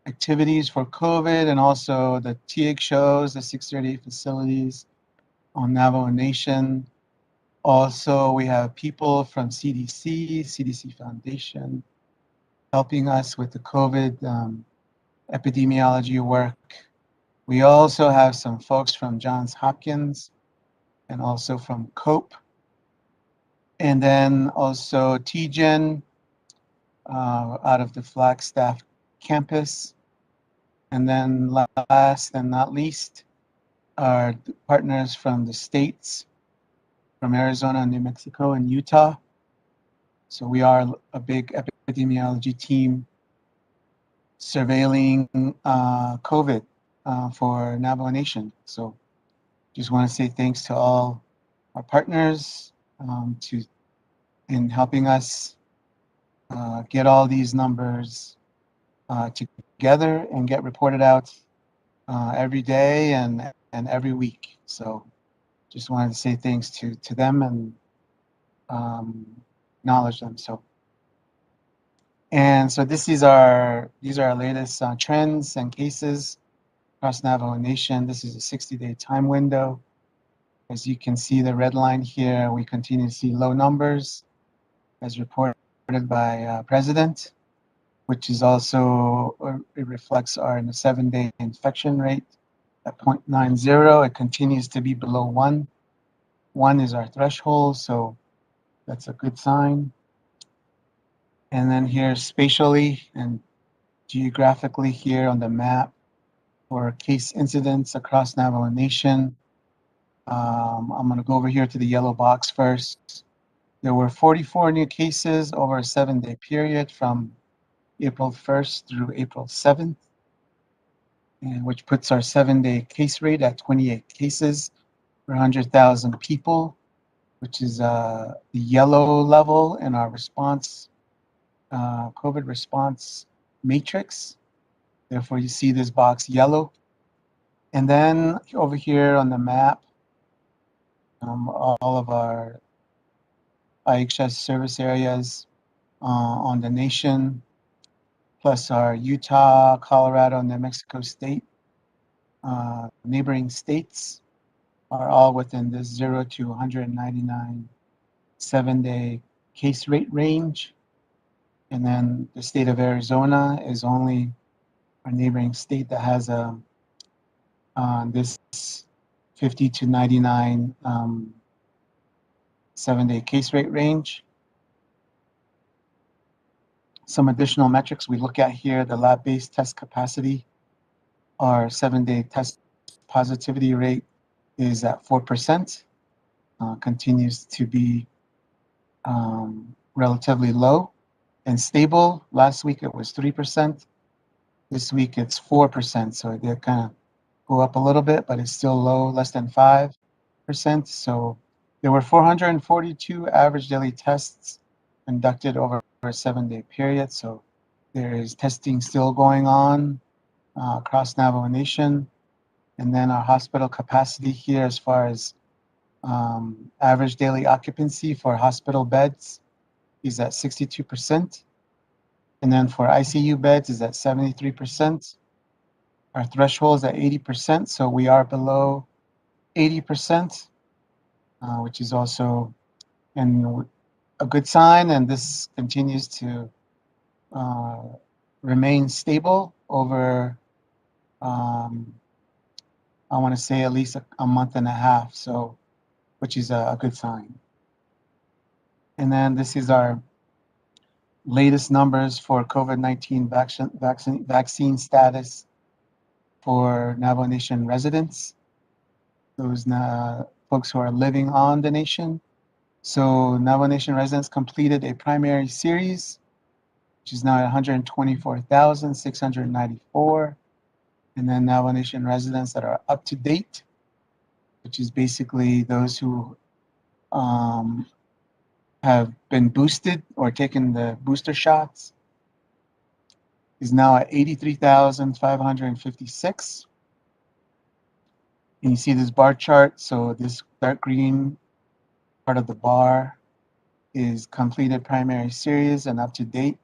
activities for COVID, and also the TIG shows, the 638 facilities on Navajo Nation. Also, we have people from CDC Foundation, helping us with the COVID epidemiology work. We also have some folks from Johns Hopkins and also from COPE. And then also TGen out of the Flagstaff campus. And then last and not least, our partners from the states, from Arizona, New Mexico, and Utah. So we are a big epidemiology team surveilling COVID for Navajo Nation. So just want to say thanks to all our partners in helping us get all these numbers together and get reported out every day and every week. So just wanted to say thanks to them and acknowledge them. So these are our latest trends and cases across Navajo Nation. This is a 60-day time window. As you can see, the red line here, we continue to see low numbers as reported by President, which is also, it reflects our 7-day infection rate at 0.90. It continues to be below 1. 1 is our threshold, so that's a good sign. And then here spatially and geographically here on the map for case incidents across Navajo Nation. I'm going to go over here to the yellow box first. There were 44 new cases over a 7-day period from April 1st through April 7th, and which puts our 7-day case rate at 28 cases per 100,000 people, which is the yellow level in our response, COVID response matrix. Therefore, you see this box yellow. And then over here on the map, all of our IHS service areas on the nation, plus our Utah, Colorado, and New Mexico state, neighboring states are all within this 0 to 199 7-day case rate range. And then the state of Arizona is only our neighboring state that has this 50 to 99 7-day case rate range. Some additional metrics we look at here, the lab-based test capacity. Our 7-day test positivity rate is at 4%, continues to be relatively low and stable. Last week it was 3%. This week it's 4%. So it did kind of go up a little bit, but it's still low, less than 5%. So there were 442 average daily tests conducted over a 7-day period. So there is testing still going on across Navajo Nation. And then our hospital capacity here, as far as average daily occupancy for hospital beds, is at 62%. And then for ICU beds is at 73%. Our threshold is at 80%, so we are below 80%, which is also a good sign, and this continues to remain stable over, I want to say, at least a month and a half, so which is a good sign. And then this is our latest numbers for COVID-19 vaccine status for Navajo Nation residents, those folks who are living on the nation. So Navajo Nation residents completed a primary series, which is now at 124,694. And then Navajo Nation residents that are up to date, which is basically those who have been boosted or taken the booster shots, is now at 83,556. And you see this bar chart. So this dark green part of the bar is completed primary series, and up to date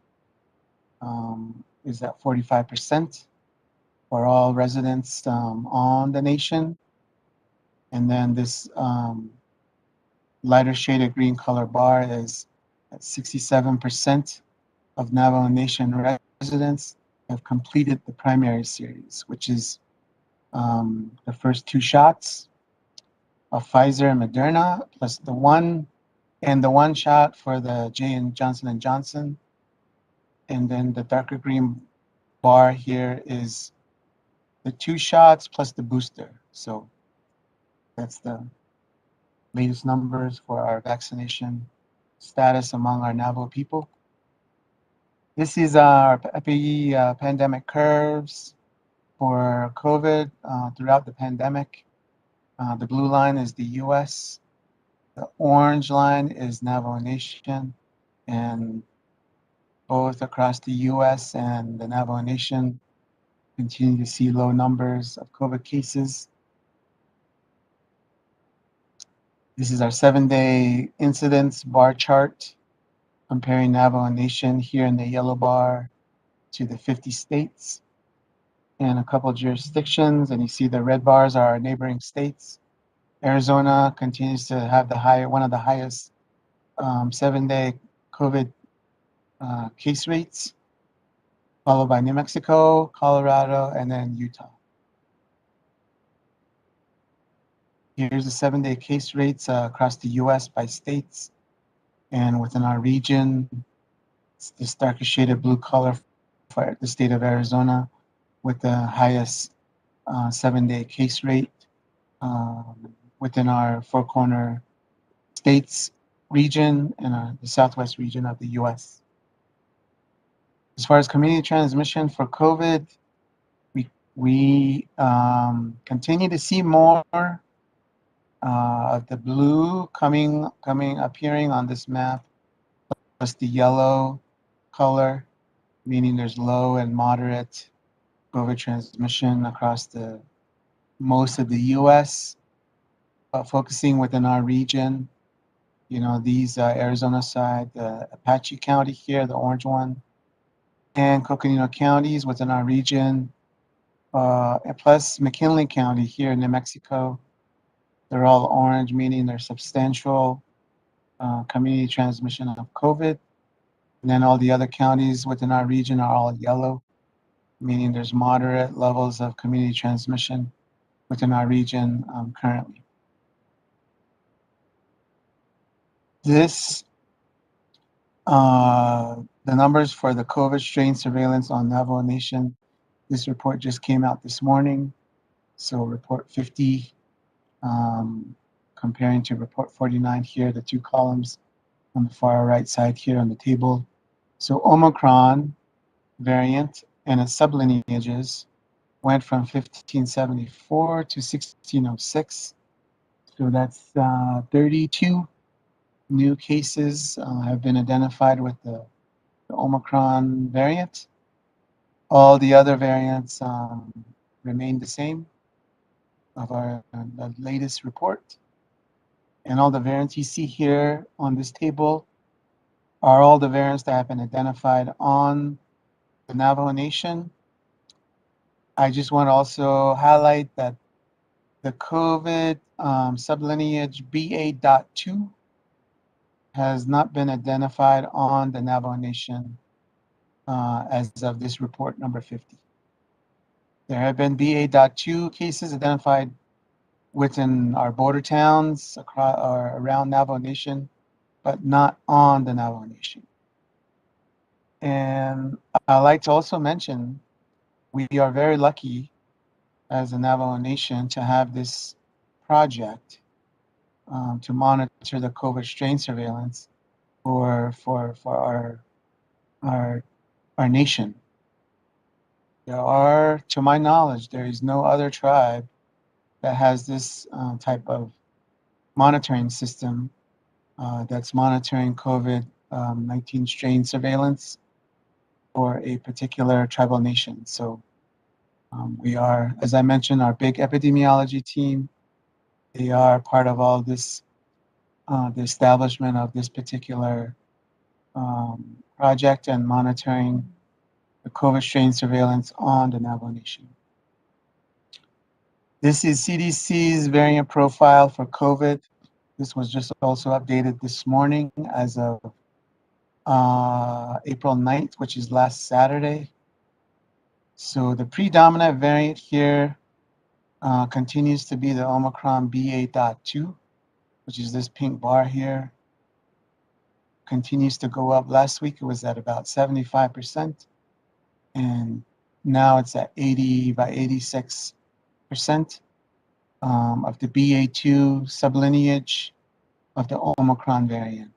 is at 45% for all residents on the nation. And then this lighter shaded green color bar is at 67% of Navajo Nation residents have completed the primary series, which is the first 2 shots of Pfizer and Moderna, plus the one shot for the Johnson & Johnson. And then the darker green bar here is the 2 shots plus the booster. So that's the latest numbers for our vaccination status among our Navajo people. This is our pandemic curves for COVID throughout the pandemic. The blue line is the US. The orange line is Navajo Nation. And both across the US and the Navajo Nation continue to see low numbers of COVID cases. This is our 7-day incidence bar chart comparing Navajo Nation here in the yellow bar to the 50 states and a couple of jurisdictions. And you see the red bars are our neighboring states. Arizona continues to have one of the highest 7-day COVID case rates, followed by New Mexico, Colorado, and then Utah. Here's the 7-day case rates across the US by states. And within our region, it's this darker shaded blue color for the state of Arizona with the highest 7-day case rate within our Four Corner states region and the southwest region of the US. As far as community transmission for COVID, we continue to see more of the blue appearing on this map, plus the yellow color, meaning there's low and moderate COVID transmission across most of the US. Focusing within our region, these Arizona side, the Apache County here, the orange one, and Coconino counties within our region, plus McKinley County here in New Mexico. They're all orange, meaning there's substantial community transmission of COVID. And then all the other counties within our region are all yellow, meaning there's moderate levels of community transmission within our region currently. The numbers for the COVID strain surveillance on Navajo Nation, this report just came out this morning. So report 50, comparing to report 49 here, the 2 columns on the far right side here on the table. So Omicron variant and its sublineages went from 1574 to 1606. So that's 32 new cases have been identified with the Omicron variant. All the other variants remain the same of our the latest report. And all the variants you see here on this table are all the variants that have been identified on the Navajo Nation. I just want to also highlight that the COVID sublineage BA.2 has not been identified on the Navajo Nation as of this report number 50. There have been BA.2 cases identified within our border towns across or around Navajo Nation, but not on the Navajo Nation. And I'd like to also mention, we are very lucky as a Navajo Nation to have this project to monitor the COVID strain surveillance for our nation. There are, to my knowledge, there is no other tribe that has this type of monitoring system that's monitoring COVID-19 strain surveillance for a particular tribal nation. So we are, as I mentioned, our big epidemiology team. They are part of all this, the establishment of this particular project and monitoring the COVID strain surveillance on the Navajo Nation. This is CDC's variant profile for COVID. This was just also updated this morning as of April 9th, which is last Saturday. So the predominant variant here continues to be the Omicron BA.2, which is this pink bar here. Continues to go up. Last week it was at about 75%, and now it's at 86% of the BA.2 sublineage of the Omicron variant.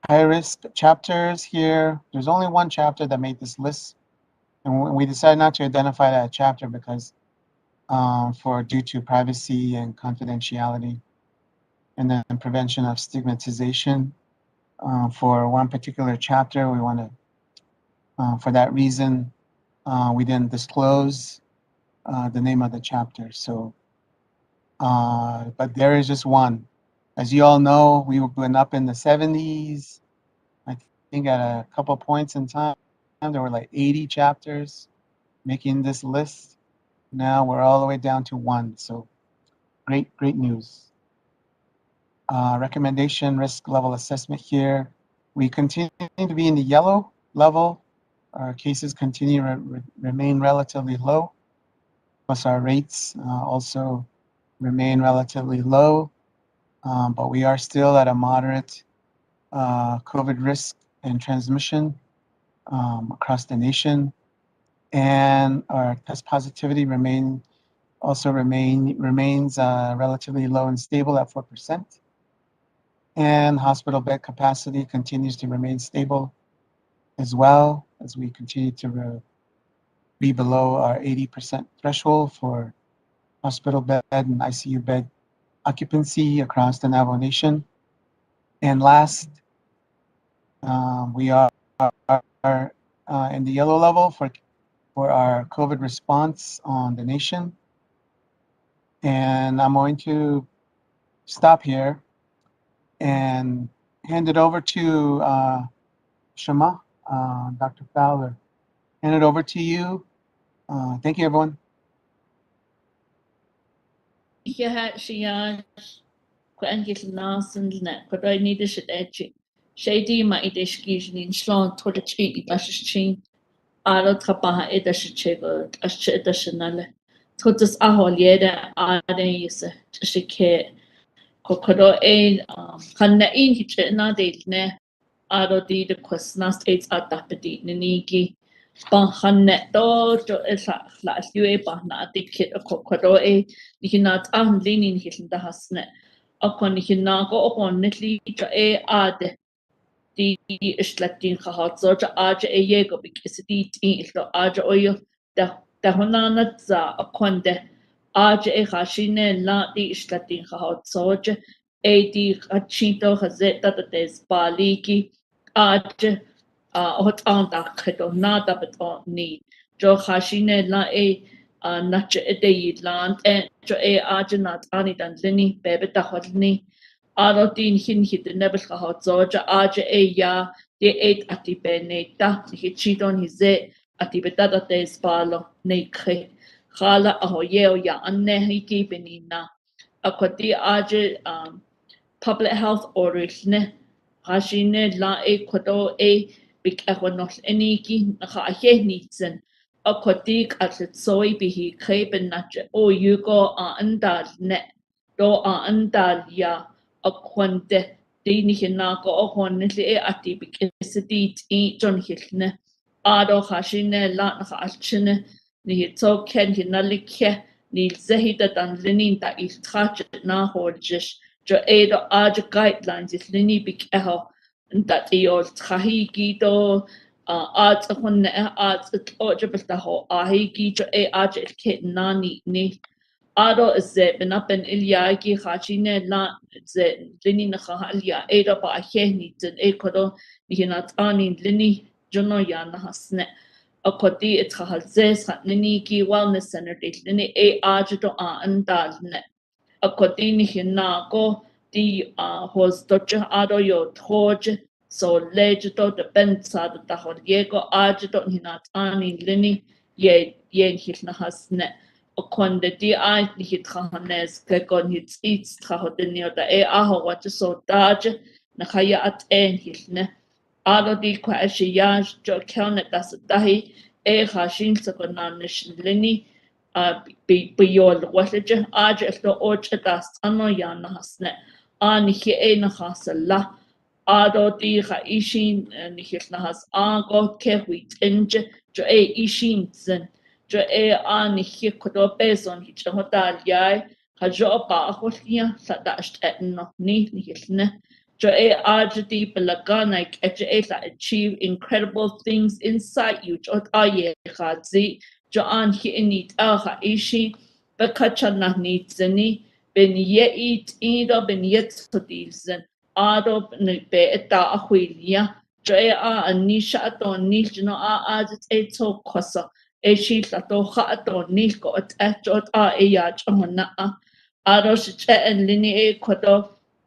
High-risk chapters here. There's only one chapter that made this list, and we decided not to identify that chapter because due to privacy and confidentiality, and then prevention of stigmatization. For one particular chapter, we want to, for that reason, we didn't disclose the name of the chapter. So, but there is just one. As you all know, we've been up in the 70s. I think at a couple points in time, there were like 80 chapters making this list. Now we're all the way down to one. So great news. Recommendation risk level assessment here. We continue to be in the yellow level. Our cases continue to remain relatively low. Plus our rates also remain relatively low. But we are still at a moderate COVID risk and transmission across the nation. And our test positivity remains relatively low and stable at 4%. And hospital bed capacity continues to remain stable as well as we continue to be below our 80% threshold for hospital bed and ICU bed occupancy across the Navajo Nation. And last, we are in the yellow level for our COVID response on the nation. And I'm going to stop here and hand it over to Shema, Dr. Fowler. Hand it over to you. Thank you, everyone. Shady ma ideshkish nin slon to the tree bashchin. Aro trapaha edashchego ashedashanale. Totus aholieda adayis shike kokoro a kanna in hitchna de aro di the questions states at tapeti niki. Banhanet to la yue bahna dikit a kokoro a nihinat leaning hit in the hasnet. akon hinago okon netli jo ade di islatin khahat so jo aje yego bikisdi ilto aje oyo da honana za akonde aje khashine la di islatin khahat so jo di khachito khazeta des baliki aje hot anda kheto nada beton ni jo khashine la nache ede land jo aje nat ani dan lini bebe da hodni aro din hin hit nebel khahat so jo aje ya de ati beneta hichidon hize ati betada des balo ne khe khala ahoyeo ya anne hiki benina akwati aje public health orders ne hashine la kodo big equinol eniki naha ahenitsen akwati atlet soy bihi kreben nache o yugo andal ne do andal ya akwante dini na ko okon nitli ati big esidit John hilne ado hashine la naha alchine ni hito ken hinalike ni zehida dan linin da iltrach na holjish jo do aja guidelines is lini big eho that ol trahigi do at hun at oja bista ho ahigi jo aja kit nani ni ado ze ben up en ilyagi khachine la ze lini na khalia do ba heni den kodo ni hinat ani lini jono ya na hasne akoti it khal ze lini ki wellness center lini aja do andal ne akotini hina ko di hos doche ado yo toje so leje to de bensa da hor yego aje to hina ani lini ye hit hasne akonde di ni hit khanes ke kon hit its trahodeni da aho wat so daje na khaya at hilne ado di kwa ashiyaj jo kelne das dahi khashin sa konash lini beyond what it aja if the orch das ano yana hasne ani hi na hasala ado di ha ishin ni hitna has ago ke wit inje jo ishin zen jo ani hi kodo beson hi hotal yai ha jo ba holia sa dasht no ni hitne jo aja di belagana la achieve incredible things inside you jo aye khazi jo an hi init aha ishi bekacha na nitzeni ben ye ido ben yet sodilzen ado be eta ahuilia jo anisha aton nil no adet eto kosa shi la to kha aton nil ko at ya chona ado shi en lini kodo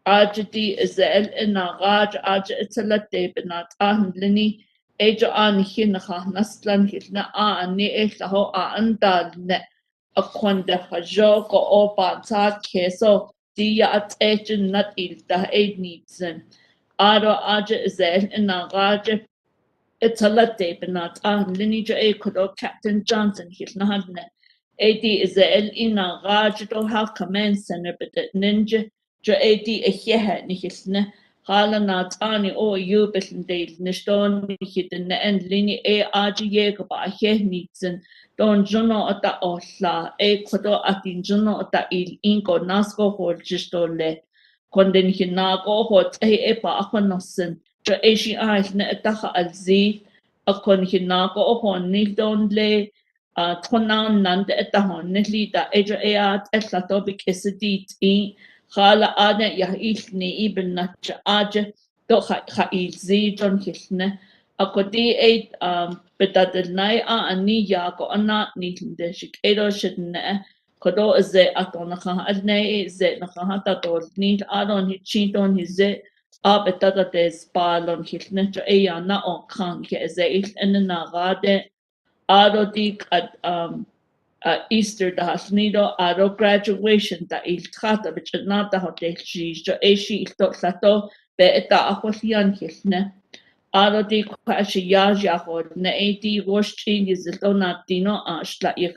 ajdi zel ina gaj aj etlate benat lini ejo an hinha naslan hilna ni ho andal ne akwande hajo ko opa ta keso dia at ejin nat ilta nitsen aro aje zel ina gaje etalate benat lini jo kodo Captain Johnson hilna hadne edi zel ina gaje do health command center but ninja jo edi hehe ni hilne Hala na tani o yu besen deil nishton hit in en lini aji yego ba nitsen don jono ata ohla kodo atin jono ata il inko nasko hol jistole konden hinago hot pa akonosen jo shi ne ata alzi akon hinago hon nildon le tonan nande ata hon nilida ejo at etlatobik esidit Hala ane ya ilni ibn natcha aje do ha ilzi John hilne akodi betadnai ani ya ko ana nilde shik edo shidne kodo ze atona kha adne ze na kha ta dol nil adon hi don hize betada des balon hilne cho ya na on kan ke ze il en na gade ado dik Easter da hasnido aro graduation da il trata bit na da hotel jo shi il to sato be eta aholian hilne aro di kwashi ya hod na di roshtin is to na dino ashla ich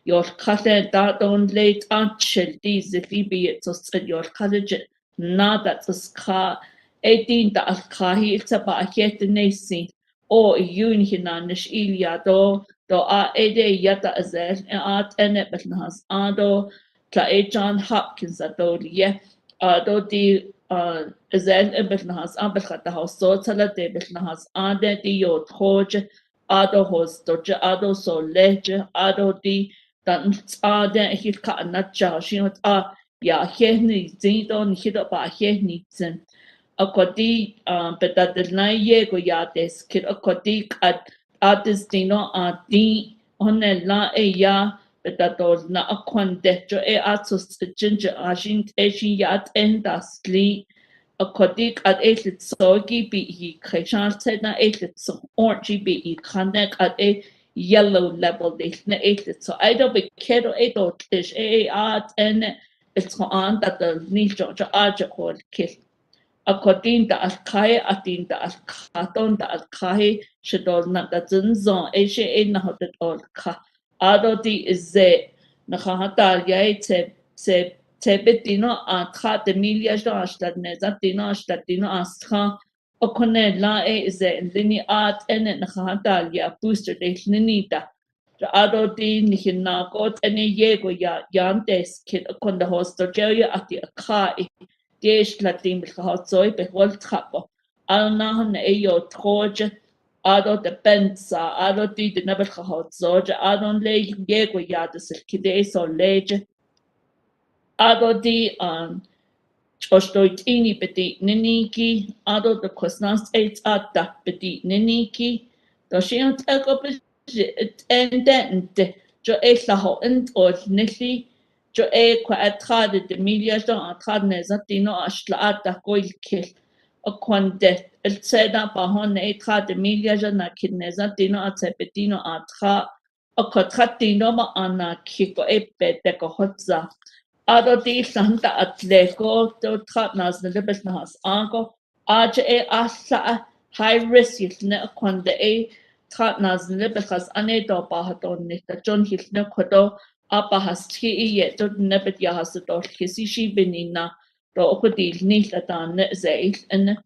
your kale da don late anchel di zifi to sed your college na that is ka 18 da alkahi it's ba het nesi o yun hinanish ilia do ede yata azel at ene betnahas ado tla John Hopkins ado ye do di zel ebelnahas abelkhata so tala de belnahas ade di yo troje ado hostoje ado so leje ado di dan ade hilka anacha shin ya hehni zido ni hida ba hehni zin akodi petadilna ye go ya des kid akodi at destino a di onella e ya petadol na akwande jo e atus ginger ashin eshin yat endasli akodi at elit sogi be he kreshan na elit so orange be he connect at a yellow level de na elit so I don't be kedo edo ish e at and it's on that the nicho jo aja hol kill according to Alkai, atin the Alkaton, the Alkai, Shadol not the Zunzon, Asia in the Hotel Olka. Adoti is the Nahata Yay Tebetino and Kat the Milia Josh that Nezatino, Statino Astra, Okone La is the Lini Art and Nahata Ya Booster de Ninita. The Adoti Nihinako, any Yego Ya Yantes kid upon the hostel Jerry at the Akai. Dish Latin Behotsoi, Behol Trapo, Alnahan Ayo Troja, Ado de Pensa, Ado di the Nebehotsoja, Adon Lake Yego Yadis, Kides or Lege, Ado di Chostoitini Petit Niniki, Ado the Cosnas 8 at that Petit Niniki, the Shion Telco and then Jo Eslaho and or Nili. Jo qua atrade de milias don atrade nezatino ashla ata koilkil akwande el seda bahon etrade de milias na kinezatino atepetino atra akotratino ma ana kiko epe de kohotza ado di santa atleko to tratnas de besnas ango aje e asa high risk ne akwande e tratnas de besas ane do bahadon ne John hilne kodo apa hasti ye to nebet ya hasto kisi shi benina to okoti ni latan zeil en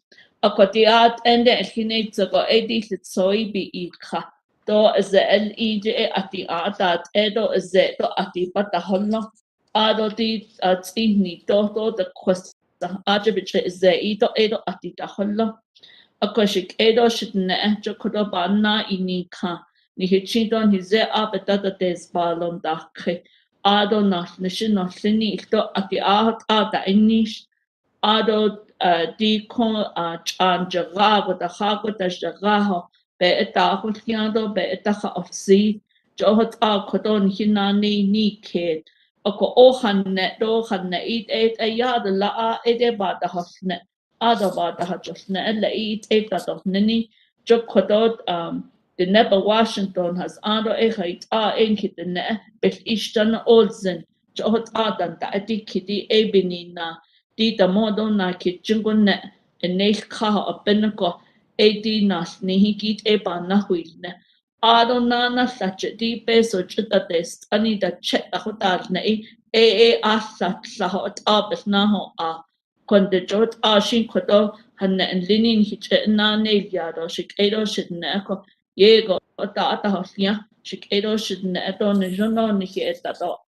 akotiat ende elhine tsago edi soi bi ikha to ze el ije ati atat edo ze to ati pata holla ado ti atini to the quest ajibiche ze ito edo ati ta holla akoshik edo shitne jokodo banna inika ni hichidon hize abetata des balon dakhe ado nach nishin noslini ito ati ata inish ado di kon chan jagago da hago da jagaho be eta hulkiando be eta ha ofsi johot kodon hinani ni kid ako ohanne do hanne it ayad la ede ba da hosne ado ba da hajosne ella it da nini jokodot the Neba Washington has ando ehait enkit the ne bel ishtan olzen johot adan da adikidi ebinina di da modo na kitchingun ne eneil kaha abenako edi nas nihigit eba na huilne ado na sache di peso chita test ani da chet da hotar ne asat sa hot abes na ho konde jot shin kodo hanne en linin hich na ne yado shik edo shit ne ko Yego ata hosnia shikedo shidne eto ne jono ni eta to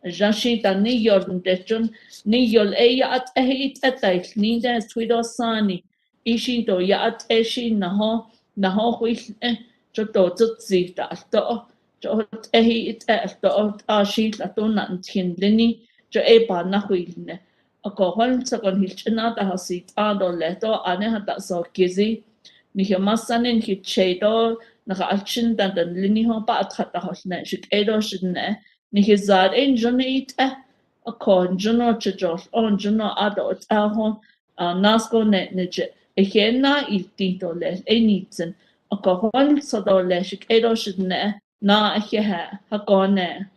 jashi ta ni yor ndechun ni yol eya at ehit etais ni de twido sani ishi to ya at eshi na ho hwis jo to tutsi ta to jo ehit to shi la to na tin lini jo e pa na hwilne ako hon sa kon hilchna ta hasit ado leto ane hata so kizi ni masanin ki chedo na alchin dan dan lini ho pa athata hosne shik edo shidne ni zar en jonit a kon jono chjos on jono ado ta ho nasko ne je ehena il titole enitzen a ko hon so do le shik edo shidne na he ha kone